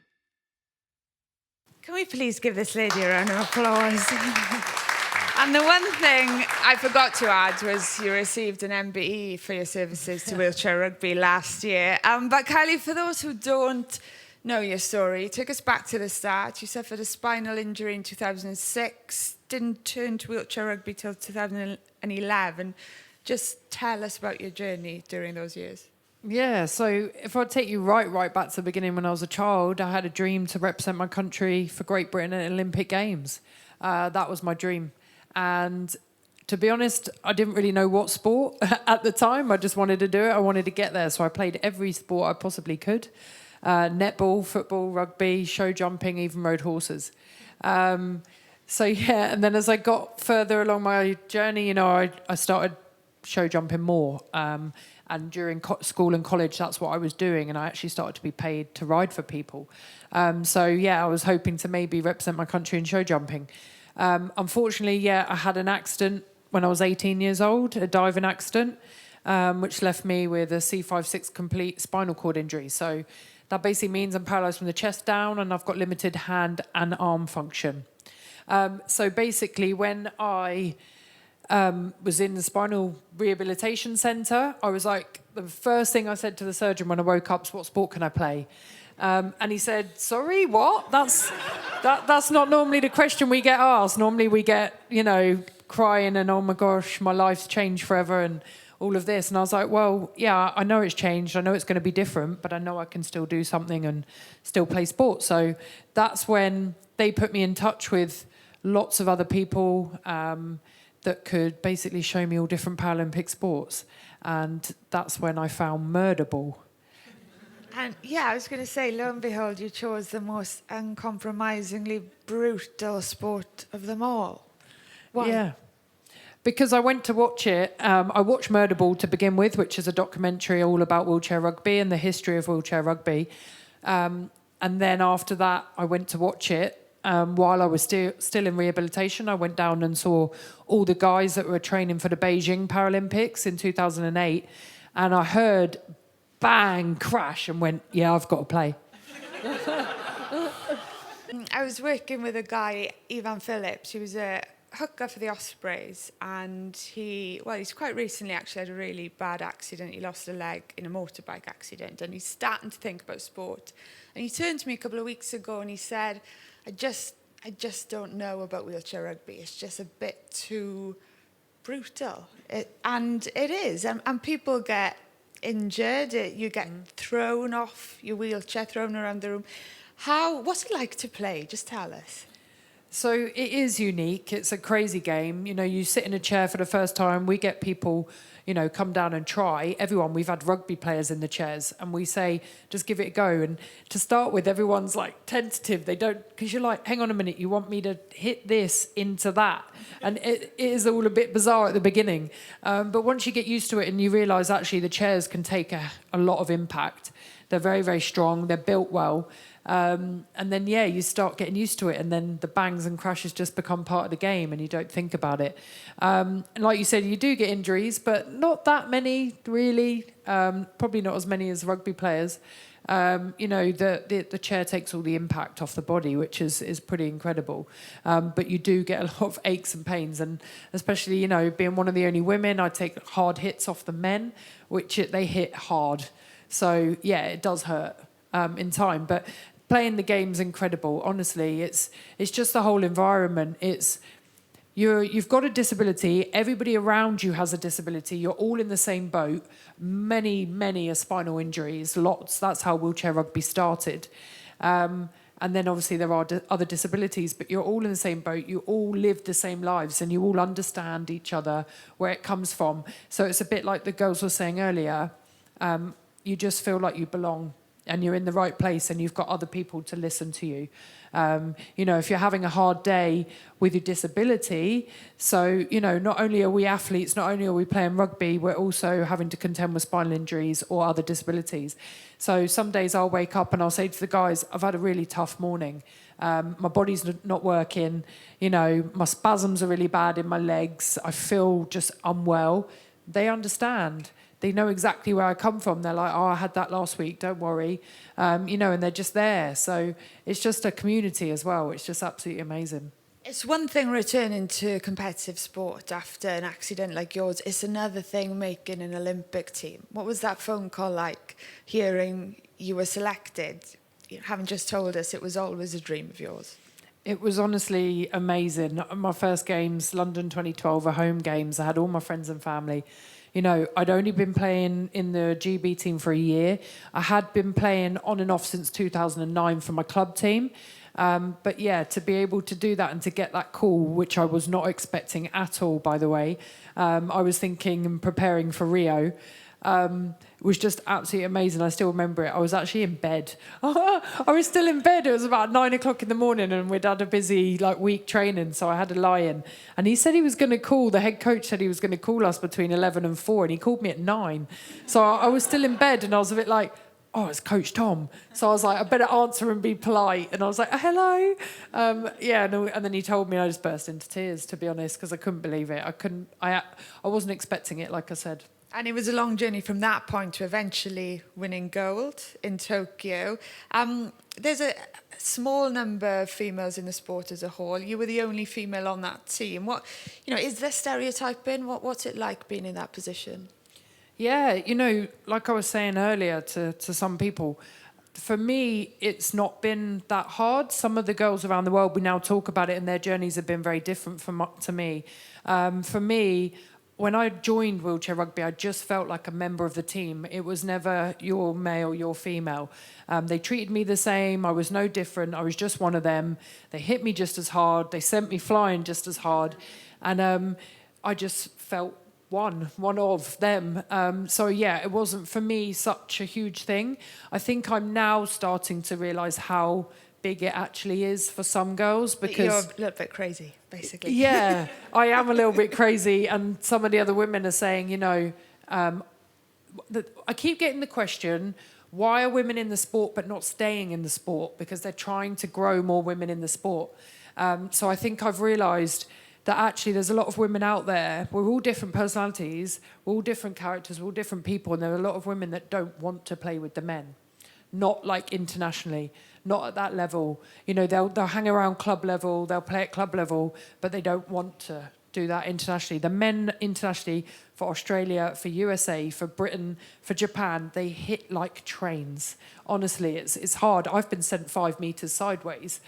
Can we please give this lady a round of applause? And the one thing I forgot to add was you received an MBE for your services to wheelchair rugby last year. But Kylie, for those who don't know your story, take us back to the start. You suffered a spinal injury in 2006, didn't turn to wheelchair rugby till 2011. Just tell us about your journey during those years. Yeah, so if I take you right back to the beginning, when I was a child, I had a dream to represent my country for Great Britain at Olympic Games. That was my dream. And to be honest, I didn't really know what sport at the time. I just wanted to do it. I wanted to get there. So I played every sport I possibly could. Netball, football, rugby, show jumping, even rode horses. So yeah, and then as I got further along my journey, you know, I started show jumping more. And during school and college, that's what I was doing. And I actually started to be paid to ride for people. So yeah, I was hoping to maybe represent my country in show jumping. Unfortunately, yeah, I had an accident when I was 18 years old, a diving accident, which left me with a C5-6 complete spinal cord injury. So that basically means I'm paralysed from the chest down and I've got limited hand and arm function. So basically, when I was in the spinal rehabilitation centre, I was like, the first thing I said to the surgeon when I woke up was, what sport can I play? And he said, sorry, what? That's not normally the question we get asked. Normally we get, you know, crying and, oh my gosh, my life's changed forever and all of this. And I was like, well, yeah, I know it's changed. I know it's going to be different, but I know I can still do something and still play sport. So that's when they put me in touch with lots of other people that could basically show me all different Paralympic sports. And that's when I found murder ball. And yeah, I was going to say, lo and behold, you chose the most uncompromisingly brutal sport of them all. Why? Yeah. Because I went to watch it. I watched Murder Ball to begin with, which is a documentary all about wheelchair rugby and the history of wheelchair rugby. And then after that, I went to watch it. While I was still in rehabilitation, I went down and saw all the guys that were training for the Beijing Paralympics in 2008. And I heard bang, crash, and went, yeah, I've got to play. I was working with a guy, Ivan Phillips, who was a hooker for the Ospreys, and he's quite recently actually had a really bad accident. He lost a leg in a motorbike accident, and he's starting to think about sport. And he turned to me a couple of weeks ago and he said, I just don't know about wheelchair rugby. It's just a bit too brutal. And it is, and people get injured, you get thrown off your wheelchair, thrown around the room. What's it like to play? Just tell us. So it is unique. It's a crazy game. You know, you sit in a chair for the first time. We get people, you know, come down and try. Everyone, we've had rugby players in the chairs, and we say, just give it a go. And to start with, everyone's like tentative. They don't, because you're like, hang on a minute, you want me to hit this into that? And it is all a bit bizarre at the beginning. But once you get used to it and you realise actually the chairs can take a lot of impact. They're very, very strong. They're built well. And then, yeah, you start getting used to it, and then the bangs and crashes just become part of the game, and you don't think about it. And like you said, you do get injuries, but not that many, really. Probably not as many as rugby players. You know, the chair takes all the impact off the body, which is pretty incredible. But you do get a lot of aches and pains, and especially, you know, being one of the only women, I take hard hits off the men, which they hit hard. So, yeah, it does hurt in time, but playing the game's incredible. Honestly, it's just the whole environment. You've got a disability. Everybody around you has a disability. You're all in the same boat. Many are spinal injuries. Lots. That's how wheelchair rugby started. And then obviously there are other disabilities, but you're all in the same boat. You all live the same lives, and you all understand each other, where it comes from. So it's a bit like the girls were saying earlier. You just feel like you belong, and you're in the right place, and you've got other people to listen to you. You know, if you're having a hard day with your disability, so, you know, not only are we athletes, not only are we playing rugby, we're also having to contend with spinal injuries or other disabilities. So some days I'll wake up and I'll say to the guys, I've had a really tough morning. My body's not working. You know, my spasms are really bad in my legs. I feel just unwell. They understand. They know exactly where I come from. They're like, oh, I had that last week, don't worry. You know, and they're just there. So it's just a community as well. It's just absolutely amazing. It's one thing returning to competitive sport after an accident like yours. It's another thing making an Olympic team. What was that phone call like, hearing you were selected? You haven't just told us it was always a dream of yours. It was honestly amazing. My first games, London 2012, are home games. I had all my friends and family. You know, I'd only been playing in the GB team for a year. I had been playing on and off since 2009 for my club team. But yeah, to be able to do that and to get that call, which I was not expecting at all, by the way. I was thinking and preparing for Rio. It was just absolutely amazing. I still remember it. I was actually in bed. I was still in bed. It was about 9 o'clock in the morning, and we'd had a busy week training, so I had a lie-in. And he said he was going to call, the head coach said he was going to call us between 11 and 4, and he called me at 9. So I was still in bed, and I was a bit like, oh, it's Coach Tom. So I was like, I better answer and be polite. And I was like, hello. And then he told me, and I just burst into tears, to be honest, because I couldn't believe it. I wasn't expecting it, like I said. And it was a long journey from that point to eventually winning gold in Tokyo. There's a small number of females in the sport as a whole. You were the only female on that team. What, you know, is there stereotyping? What's it like being in that position? Yeah, you know, like I was saying earlier to some people, for me, it's not been that hard. Some of the girls around the world, we now talk about it, and their journeys have been very different to me. For me, when I joined wheelchair rugby, I just felt like a member of the team. It was never you're male, you're female. They treated me the same. I was no different. I was just one of them. They hit me just as hard. They sent me flying just as hard. And I just felt one of them. So yeah, it wasn't for me such a huge thing. I think I'm now starting to realise how big it actually is for some girls, because you're a little bit crazy, basically. Yeah, I am a little bit crazy, and some of the other women are saying, you know, I keep getting the question, why are women in the sport but not staying in the sport? Because they're trying to grow more women in the sport. So I think I've realised that actually there's a lot of women out there. We're all different personalities, we're all different characters, we're all different people, and there are a lot of women that don't want to play with the men. Not like internationally, not at that level. You know, they'll hang around club level, they'll play at club level, but they don't want to do that internationally. The men internationally, for Australia, for USA, for Britain, for Japan, they hit like trains. Honestly, it's hard. I've been sent 5 meters sideways.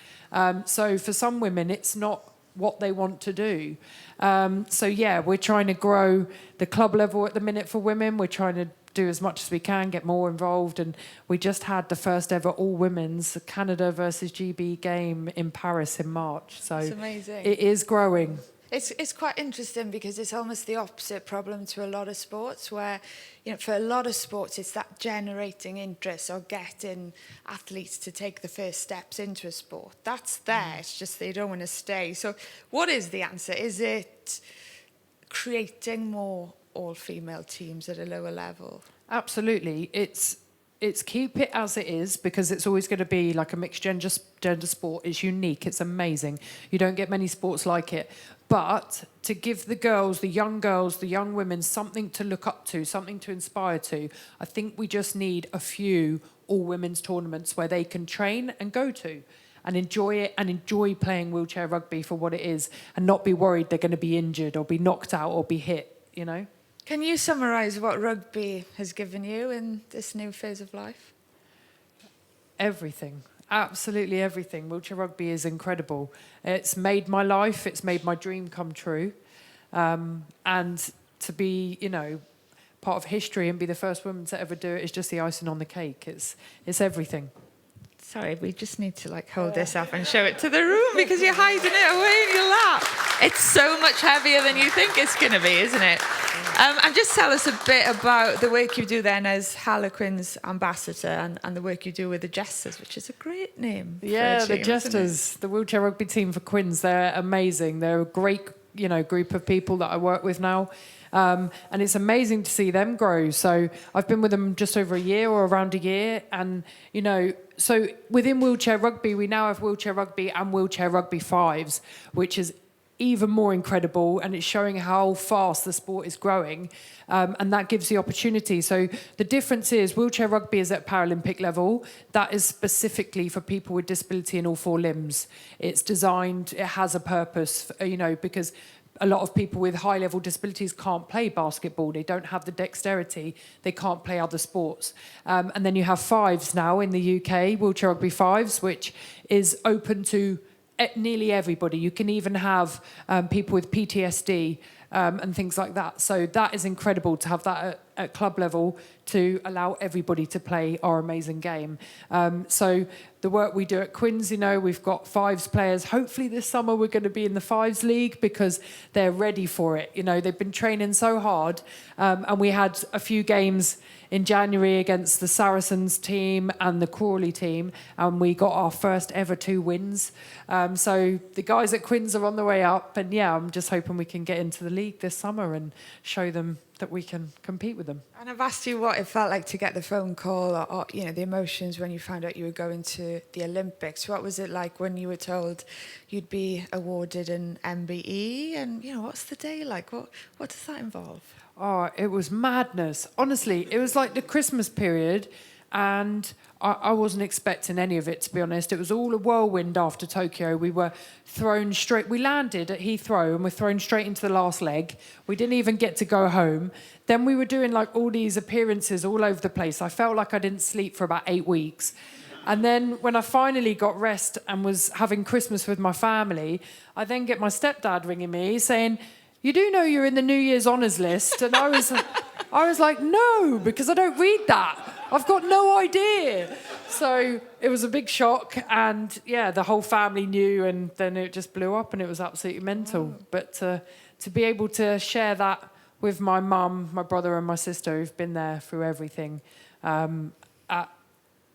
So for some women, it's not what they want to do. So yeah, we're trying to grow the club level at the minute for women. We're trying to do as much as we can, get more involved. And we just had the first ever all-women's Canada versus GB game in Paris in March. So it's amazing. It is growing. It's quite interesting because it's almost the opposite problem to a lot of sports where, for a lot of sports, it's that generating interest or getting athletes to take the first steps into a sport. That's there. It's just they don't want to stay. So what is the answer? Is it creating more all-female teams at a lower level? Absolutely. It's keep it as it is, because it's always going to be like a mixed gender sport. It's unique. It's amazing. You don't get many sports like it. But to give the girls, the young women, something to look up to, something to inspire to, I think we just need a few all-women's tournaments where they can train and go to and enjoy it and enjoy playing wheelchair rugby for what it is and not be worried they're going to be injured or be knocked out or be hit, Can you summarise what rugby has given you in this new phase of life? Everything. Absolutely everything. Wheelchair rugby is incredible. It's made my life. It's made my dream come true. And to be, part of history and be the first woman to ever do it is just the icing on the cake. It's everything. Sorry, we just need to hold this up and show it to the room because you're hiding it away in your lap. It's so much heavier than you think it's going to be, isn't it? And just tell us a bit about the work you do then as Harlequins ambassador and the work you do with the Jesters, which is a great name. Yeah, the Jesters, the wheelchair rugby team for Quins, they're amazing. They're a great, group of people that I work with now. And it's amazing to see them grow. So I've been with them just over a year or around a year. And, so within wheelchair rugby, we now have wheelchair rugby and wheelchair rugby fives, which is even more incredible, and it's showing how fast the sport is growing, and that gives the opportunity. So the difference is wheelchair rugby is at Paralympic level. That is specifically for people with disability in all four limbs. It's designed, it has a purpose, because a lot of people with high-level disabilities can't play basketball. They don't have the dexterity. They can't play other sports. And then you have fives now in the UK, wheelchair rugby fives, which is open to nearly everybody. You can even have people with PTSD and things like that. So that is incredible to have that at club level to allow everybody to play our amazing game. So the work we do at Quins, we've got fives players. Hopefully this summer we're going to be in the fives league because they're ready for it. They've been training so hard, and we had a few games in January against the Saracens team and the Crawley team, and we got our first ever 2 wins. So the guys at Quins are on the way up, and I'm just hoping we can get into the league this summer and show them that we can compete with them. And I've asked you what it felt like to get the phone call or the emotions when you found out you were going to the Olympics. What was it like when you were told you'd be awarded an MBE? And, what's the day like? What does that involve? Oh, it was madness. Honestly, it was like the Christmas period, and I wasn't expecting any of it, to be honest. It was all a whirlwind after Tokyo. We were thrown straight. We landed at Heathrow and were thrown straight into the last leg. We didn't even get to go home. Then we were doing all these appearances all over the place. I felt like I didn't sleep for about 8 weeks. And then when I finally got rest and was having Christmas with my family, I then get my stepdad ringing me saying, "You do know you're in the New Year's honours list?" And I was like, "No, because I don't read that. I've got no idea." So it was a big shock, and the whole family knew, and then it just blew up, and it was absolutely mental. Wow. But to be able to share that with my mum, my brother, and my sister, who've been there through everything, at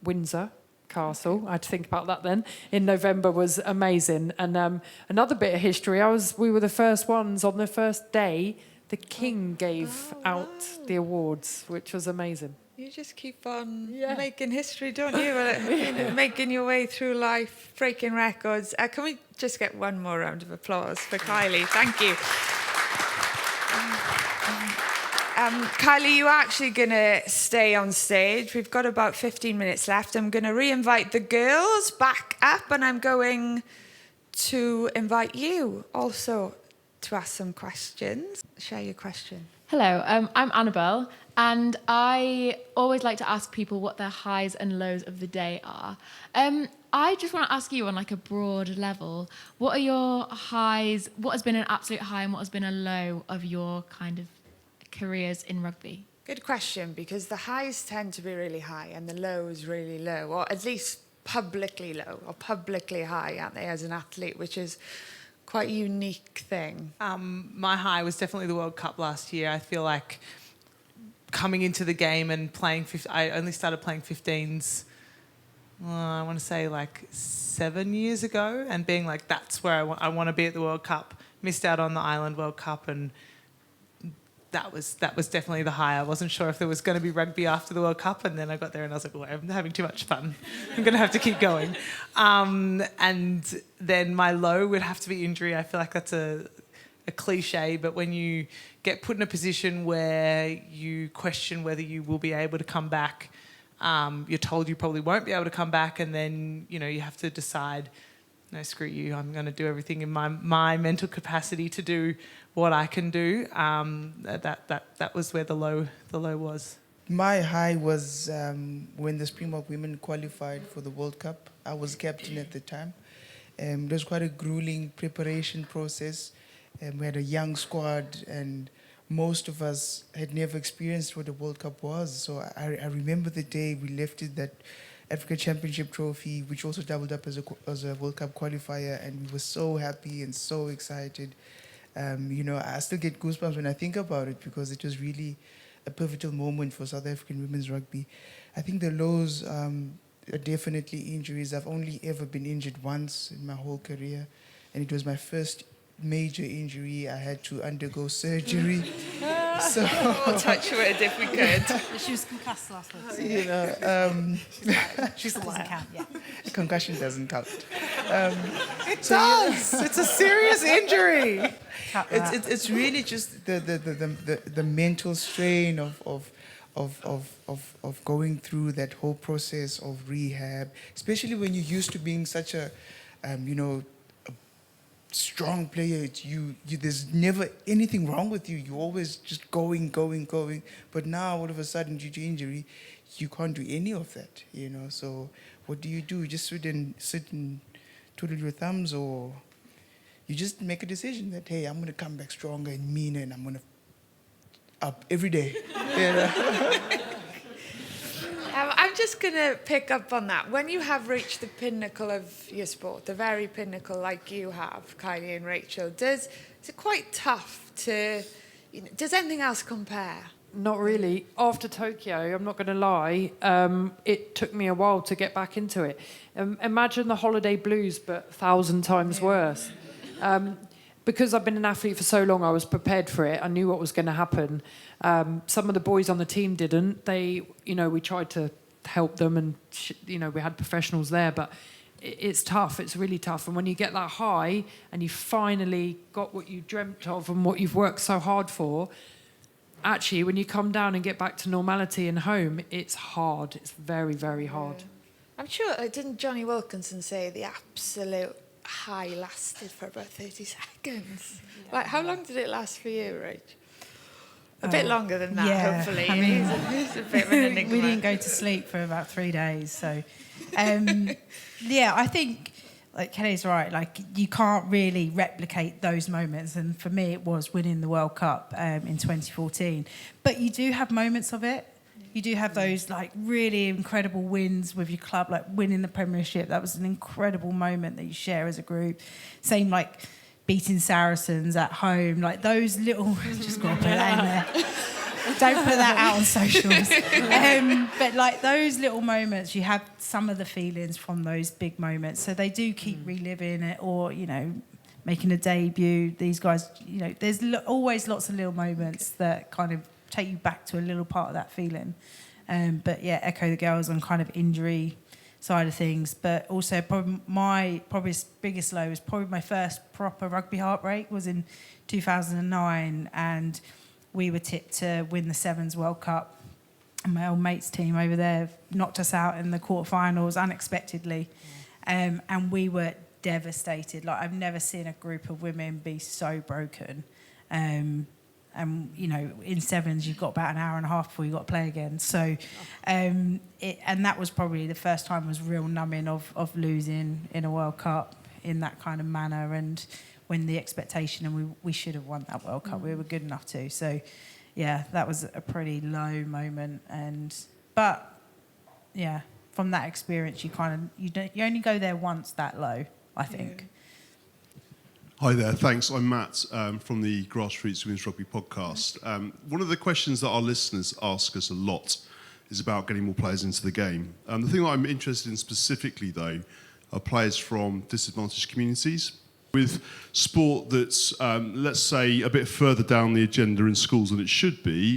Windsor Castle, I had to think about that then, in November, was amazing. And another bit of history, we were the first ones on the first day. The King gave out the awards, which was amazing. You just keep on making history, don't you? Making your way through life, breaking records. Can we just get one more round of applause for Kylie? Thank you. Kylie, you are actually going to stay on stage. We've got about 15 minutes left. I'm going to re-invite the girls back up, and I'm going to invite you also to ask some questions. Share your question. Hello, I'm Annabelle, and I always like to ask people what their highs and lows of the day are. I just want to ask you on a broad level, what are your highs, what has been an absolute high and what has been a low of your kind of careers in rugby? Good question, because the highs tend to be really high and the lows really low, or at least publicly low or publicly high, aren't they, as an athlete, which is quite a unique thing. My high was definitely the World Cup last year. I feel like coming into the game and playing, I only started playing 15s, I want to say like 7 years ago, and being like, that's where I want to be at the World Cup. Missed out on the Ireland World Cup, and that was definitely the high. I wasn't sure if there was going to be rugby after the World Cup, and then I got there and I was like, well, I'm having too much fun. I'm going to have to keep going. And then my low would have to be injury. I feel like that's a cliche, but when you get put in a position where you question whether you will be able to come back, you're told you probably won't be able to come back, and then, you know, you have to decide, no, screw you, I'm going to do everything in my mental capacity to do what I can do. That was where the low was. My high was when the Springbok women qualified for the World Cup. I was captain at the time. It was quite a grueling preparation process. We had a young squad, and most of us had never experienced what the World Cup was. So I remember the day we lifted that Africa Championship trophy, which also doubled up as a World Cup qualifier, and we were so happy and so excited. You know, I still get goosebumps when I think about it, because it was really a pivotal moment for South African women's rugby. I think the lows are definitely injuries. I've only ever been injured once in my whole career, and it was my first major injury. I had to undergo surgery. So touch wood if we could. She was concussed last week. You know, she's a liar. Count, yeah. Concussion doesn't count. It does. It's a serious injury. It's really just the mental strain of going through that whole process of rehab, especially when you're used to being such a strong player. There's never anything wrong with you. You're always just going. But now, all of a sudden, due to injury, you can't do any of that. You know. So what do? You just sit and twiddle your thumbs, or you just make a decision that, hey, I'm going to come back stronger and meaner, and I'm going to up every day. You know? I'm just going to pick up on that. When you have reached the pinnacle of your sport, the very pinnacle like you have, Kylie and Rachel, is it quite tough to, does anything else compare? Not really. After Tokyo, I'm not going to lie, it took me a while to get back into it. Imagine the holiday blues, but 1,000 times worse. Because I've been an athlete for so long, I was prepared for it. I knew what was going to happen. Some of the boys on the team didn't. We tried to help them, and we had professionals there, but it's tough. It's really tough. And when you get that high and you finally got what you dreamt of and what you've worked so hard for, actually, when you come down and get back to normality and home, it's hard. It's very, very hard. I'm sure, didn't Johnny Wilkinson say the absolute high lasted for about 30 seconds? Like, how long did it last for you, Rach? A bit longer than that, hopefully. I mean, he's a bit of an enigma. We didn't go to sleep for about 3 days. So, I think, like Kelly's right, like, you can't really replicate those moments. And for me, it was winning the World Cup in 2014. But you do have moments of it. You do have those, like, really incredible wins with your club, like winning the Premiership. That was an incredible moment that you share as a group. Same, like, beating Saracens at home, like those little, just got to put that in there. Don't put that out on socials. But like those little moments, you have some of the feelings from those big moments. So they do keep reliving it, or, making a debut. These guys, there's always lots of little moments that kind of take you back to a little part of that feeling. But yeah, echo the girls on kind of injury side of things, but also probably my biggest low was probably my first proper rugby heartbreak was in 2009, and we were tipped to win the Sevens World Cup, and my old mate's team over there knocked us out in the quarterfinals unexpectedly, and we were devastated. Like, I've never seen a group of women be so broken. And in Sevens, you've got about an hour and a half before you've got to play again. So, and that was probably the first time it was real numbing of losing in a World Cup in that kind of manner, and when the expectation, and we should have won that World Cup. We were good enough to. So, yeah, that was a pretty low moment. But yeah, from that experience, you only go there once that low, I think. Hi there, thanks. I'm Matt from the Grassroots Women's Rugby podcast. One of the questions that our listeners ask us a lot is about getting more players into the game. The thing that I'm interested in specifically, though, are players from disadvantaged communities. With sport that's, let's say, a bit further down the agenda in schools than it should be,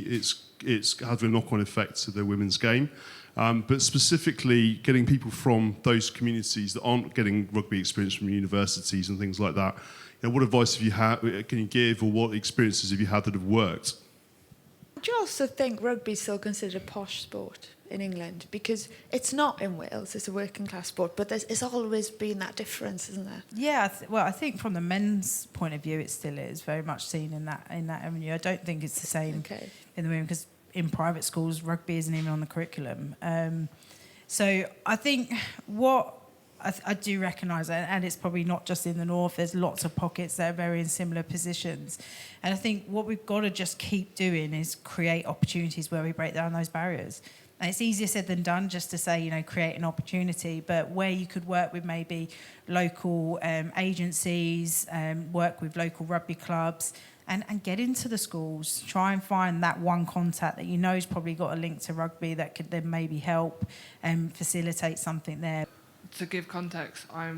it's having a knock-on effect to the women's game. But specifically getting people from those communities that aren't getting rugby experience from universities and things like that, what advice can you give, or what experiences have you had that have worked? Do you also think rugby is still considered a posh sport in England? Because it's not in Wales, it's a working class sport, but it's always been that difference, isn't there? Yeah, I think from the men's point of view, it still is very much seen in that avenue. I don't think it's the same in the women, because in private schools, rugby isn't even on the curriculum. So I think what I do recognise, and it's probably not just in the north, there's lots of pockets that are very in similar positions. And I think what we've got to just keep doing is create opportunities where we break down those barriers. And it's easier said than done just to say, create an opportunity, but where you could work with maybe local agencies, work with local rugby clubs, and get into the schools. Try and find that one contact that has probably got a link to rugby that could then maybe help and facilitate something there. To give context, I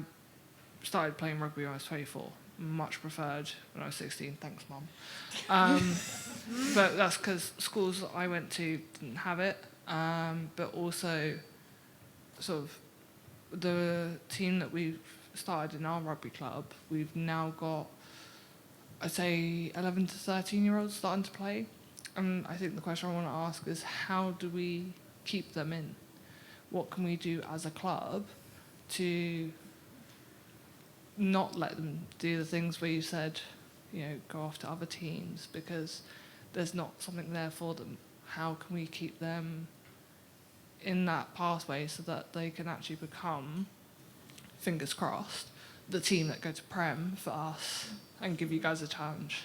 started playing rugby when I was 24. Much preferred when I was 16. Thanks, Mum. But that's because schools that I went to didn't have it. But also, sort of, the team that we've started in our rugby club, we've now got, I'd say, 11 to 13-year-olds starting to play. And I think the question I want to ask is, how do we keep them in? What can we do as a club to not let them do the things where you said, go off to other teams, because there's not something there for them? How can we keep them in that pathway so that they can actually become, fingers crossed, the team that go to Prem for us and give you guys a challenge?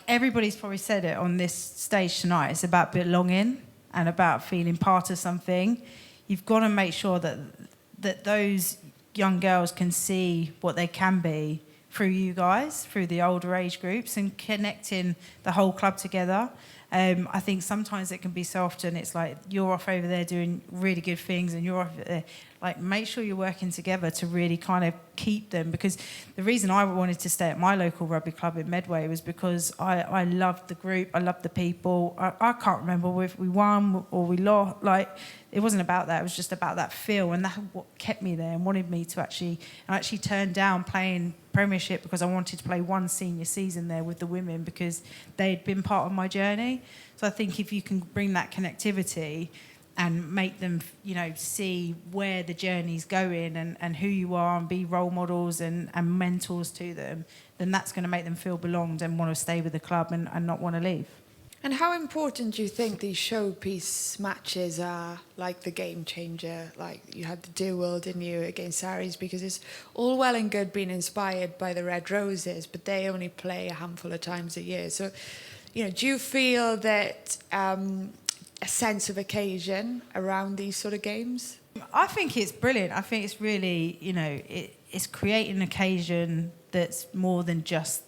Everybody's probably said it on this stage tonight. It's about belonging and about feeling part of something. You've got to make sure that those young girls can see what they can be through you guys, through the older age groups, and connecting the whole club together. I think sometimes it can be so often, it's like you're off over there doing really good things and you're off there. Like, make sure you're working together to really kind of keep them. Because the reason I wanted to stay at my local rugby club in Medway was because I loved the group, I loved the people. I can't remember if we won or we lost. Like, it wasn't about that, it was just about that feel, and that's what kept me there and wanted me to I actually turned down playing Premiership because I wanted to play one senior season there with the women because they'd been part of my journey. So I think if you can bring that connectivity and make them, see where the journey's going and who you are, and be role models and mentors to them, then that's going to make them feel belonged and want to stay with the club and not want to leave. And how important do you think these showpiece matches are, like the game changer? Like you had the Do World, didn't you, against Saris? Because it's all well and good being inspired by the Red Roses, but they only play a handful of times a year. So, do you feel that a sense of occasion around these sort of games? I think it's brilliant. I think it's really, it's creating an occasion that's more than just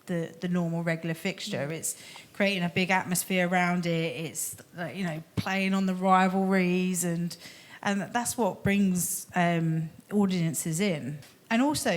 the normal regular fixture. It's creating a big atmosphere around it. It's playing on the rivalries, and that's what brings audiences in. And also,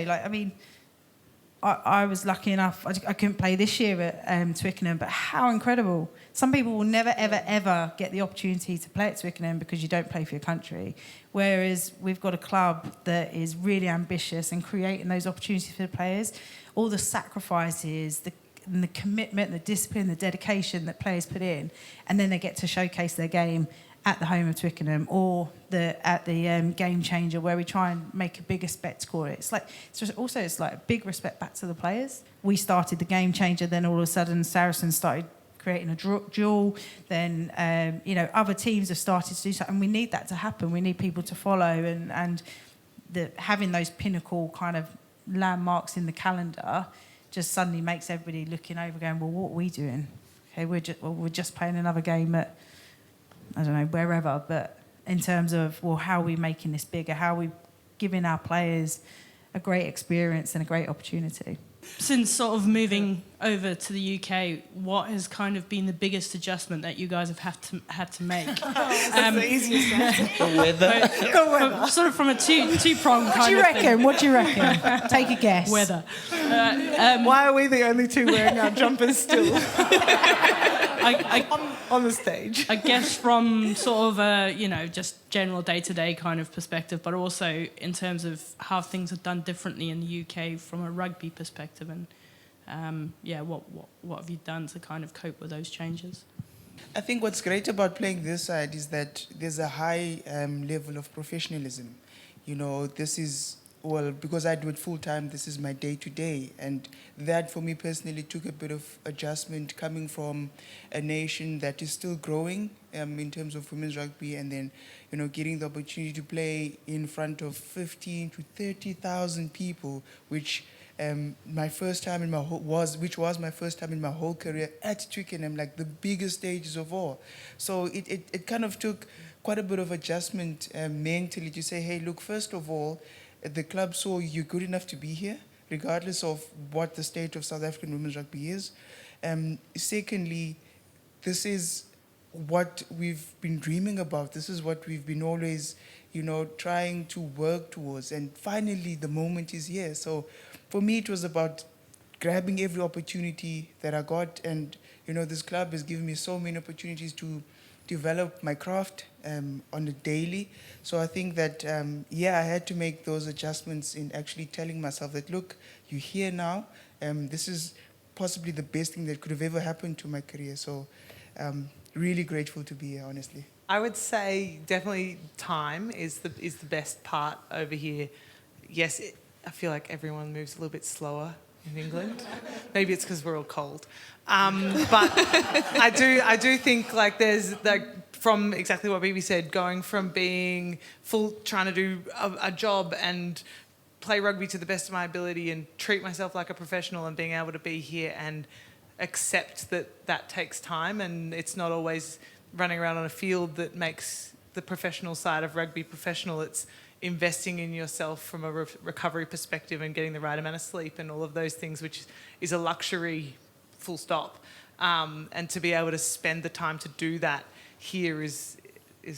I was lucky enough, I couldn't play this year at Twickenham, but how incredible. Some people will never, ever, ever get the opportunity to play at Twickenham because you don't play for your country. Whereas we've got a club that is really ambitious and creating those opportunities for the players. All the sacrifices, the commitment, the discipline, the dedication that players put in, and then they get to showcase their game at the home of Twickenham or at the Game Changer, where we try and make a bigger spectacle. It's like a big respect back to the players. We started the Game Changer, then all of a sudden Saracens started creating a duel. Then other teams have started to do something, and we need that to happen. We need people to follow, and having those pinnacle kind of landmarks in the calendar just suddenly makes everybody looking over, going, well, what are we doing? okay, we're just playing another game at, I don't know, wherever. But in terms of, well, how are we making this bigger? How are we giving our players a great experience and a great opportunity? Since sort of moving over to the UK, what has kind of been the biggest adjustment that you guys have had to make? That's the easiest answer. The weather. The weather. Sort of from a two-pronged kind of thing. What do you reckon? Take a guess. Weather. Why are we the only two wearing our jumpers still on the stage? I guess from sort of a, just general day-to-day kind of perspective, but also in terms of how things are done differently in the UK from a rugby perspective, and what have you done to kind of cope with those changes? I think what's great about playing this side is that there's a high level of professionalism. This is, well, because I do it full time, this is my day-to-day. And that, for me personally, took a bit of adjustment coming from a nation that is still growing in terms of women's rugby, and then, getting the opportunity to play in front of 15 to 30,000 people, which my first time in my was my first time in my whole career at Twickenham, like the biggest stages of all. So it kind of took quite a bit of adjustment mentally to say, hey, look, first of all, the club saw you're good enough to be here, regardless of what the state of South African women's rugby is. Secondly, this is what we've been dreaming about. This is what we've been always, trying to work towards. And finally, the moment is here. So for me, it was about grabbing every opportunity that I got. And, this club has given me so many opportunities to develop my craft on a daily. So I think that, I had to make those adjustments in actually telling myself that, look, you're here now. This is possibly the best thing that could have ever happened to my career. So really grateful to be here, honestly. I would say definitely time is the best part over here. Yes, I feel like everyone moves a little bit slower in England. Maybe it's because we're all cold. But I do think like there's from exactly what Bibi said, going from being trying to do a job and play rugby to the best of my ability and treat myself like a professional, and being able to be here and accept that takes time, and it's not always running around on a field that makes the professional side of rugby professional. It's investing in yourself from a recovery perspective and getting the right amount of sleep and all of those things, which is a luxury, full stop. And to be able to spend the time to do that here is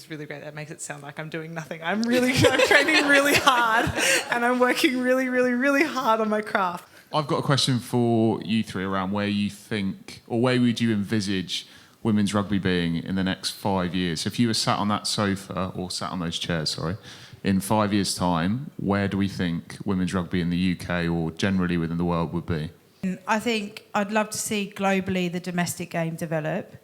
really great. That makes it sound like I'm doing nothing. I'm training really hard, and I'm working really, really, really hard on my craft. I've got a question for you three around where you think, or where would you envisage women's rugby being in the next 5 years? So if you were sat on that sofa, or sat on those chairs, in 5 years' time, where do we think women's rugby in the UK or generally within the world would be? I think I'd love to see globally the domestic game develop,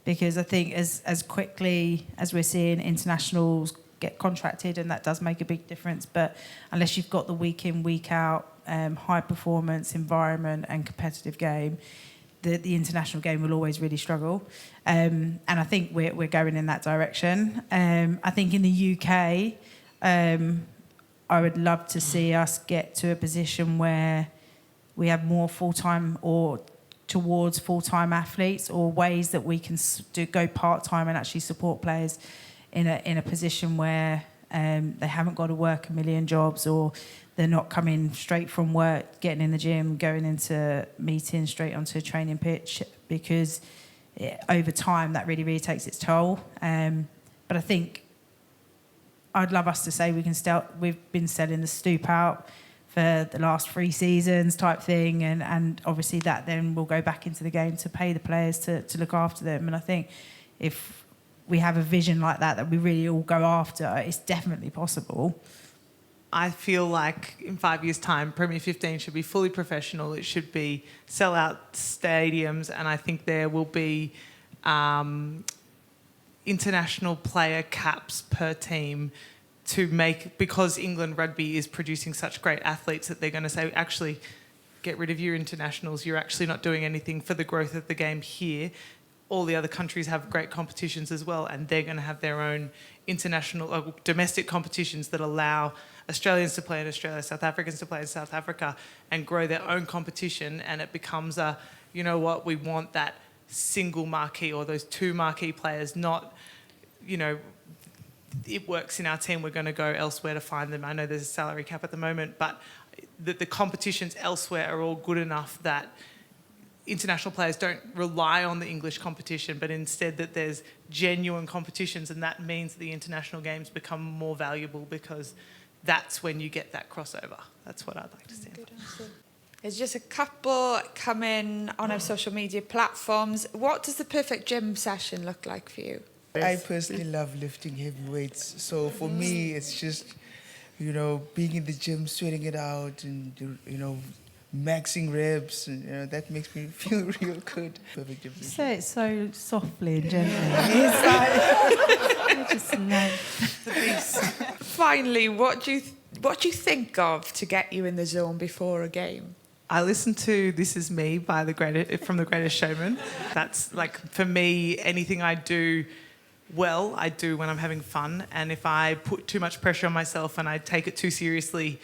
because I think as quickly as we're seeing internationals get contracted, and that does make a big difference, but unless you've got the week in, week out high performance environment and competitive game, the international game will always really struggle. And I think we're going in that direction. I think in the UK, I would love to see us get to a position where we have more full-time or towards full-time athletes, or ways that we can go part-time and actually support players in a position where they haven't got to work a million jobs, or they're not coming straight from work, getting in the gym, going into meetings, straight onto a training pitch, because over time that really, really takes its toll. But I think I'd love us to say we've been selling the stoop out for the last 3 seasons type thing, and obviously that then will go back into the game to pay the players to look after them. And I think if we have a vision like that we really all go after, it's definitely possible. I feel like in 5 years' time, Premier 15 should be fully professional. It should be sell-out stadiums, and I think there will be international player caps per team to make, because England rugby is producing such great athletes that they're going to say, actually, get rid of your internationals. You're actually not doing anything for the growth of the game here. All the other countries have great competitions as well, and they're going to have their own international, domestic competitions that allow Australians to play in Australia, South Africans to play in South Africa, and grow their own competition. And it becomes we want that single marquee or those two marquee players, not, you know, it works in our team, we're going to go elsewhere to find them. I know there's a salary cap at the moment, but the competitions elsewhere are all good enough that international players don't rely on the English competition, but instead that there's genuine competitions, and that means the international games become more valuable because that's when you get that crossover. That's what I'd like to see. There's just a couple coming on our social media platforms. What does the perfect gym session look like for you? I personally love lifting heavy weights. So for me, it's just, you know, being in the gym, sweating it out and, you know, maxing reps. And, you know, that makes me feel real good. Perfect gym session. Say it so softly and gently. It's like, I just love the beast. Finally, what do you think of to get you in the zone before a game? I listen to This Is Me by from The Greatest Showman. That's like, for me, anything I do well, I do when I'm having fun. And if I put too much pressure on myself and I take it too seriously,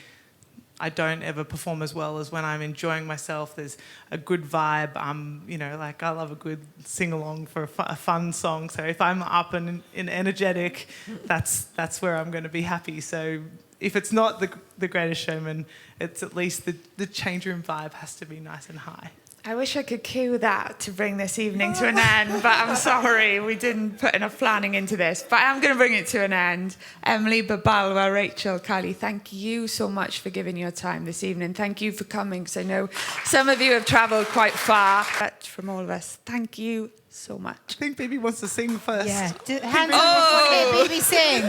I don't ever perform as well as when I'm enjoying myself. There's a good vibe. You know, like I love a good sing-along for a fun song. So if I'm up and energetic, that's where I'm going to be happy. So if it's not the Greatest Showman, it's at least the change room vibe has to be nice and high. I wish I could cue that to bring this evening to an end, but I'm sorry, we didn't put enough planning into this. But I am going to bring it to an end. Emily, Babalwa, Rachel, Kylie, thank you so much for giving your time this evening. Thank you for coming, because I know some of you have travelled quite far. But from all of us, thank you so much. I think Bibi wants to sing first. Yeah. Hands up if you hear Bibi sing.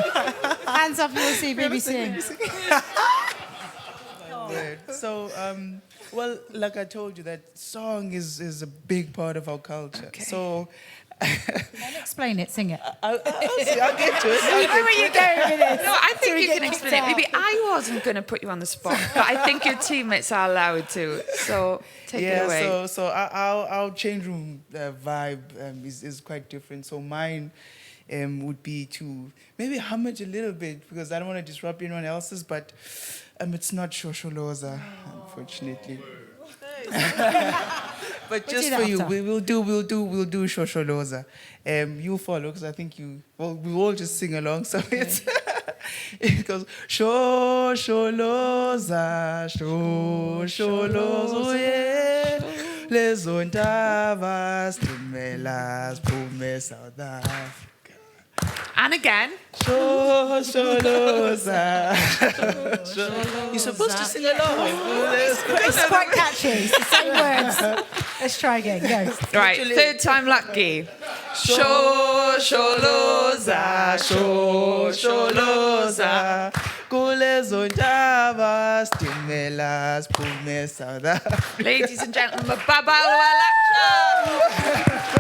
Hands up if you see Bibi sing. So, well, like I told you, that song is a big part of our culture. Okay. So, don't explain it, sing it. I'll get to it. I know where you're going with this. No, I think you can explain it. Maybe I wasn't going to put you on the spot, but I think your teammates are allowed to. So take it away. Yeah, so our change room vibe is quite different. So mine would be to maybe hum it a little bit, because I don't want to disrupt anyone else's, but it's not Shosholoza, unfortunately. But just for you, we'll do Shosholoza. You follow, because I think we all just sing along. So it goes Shosholoza, Shosholoza, yeah. Lezo ntava stimelas pume South Africa. And again. Shosholoza. You're supposed to sing along. It's quite catchy. It's the same words. Let's try again. Go. Right, third time lucky. Shosholoza, Shosholoza. Kulezo ntava stimelas pume South Africa. Ladies and gentlemen, Babalwa Latsha.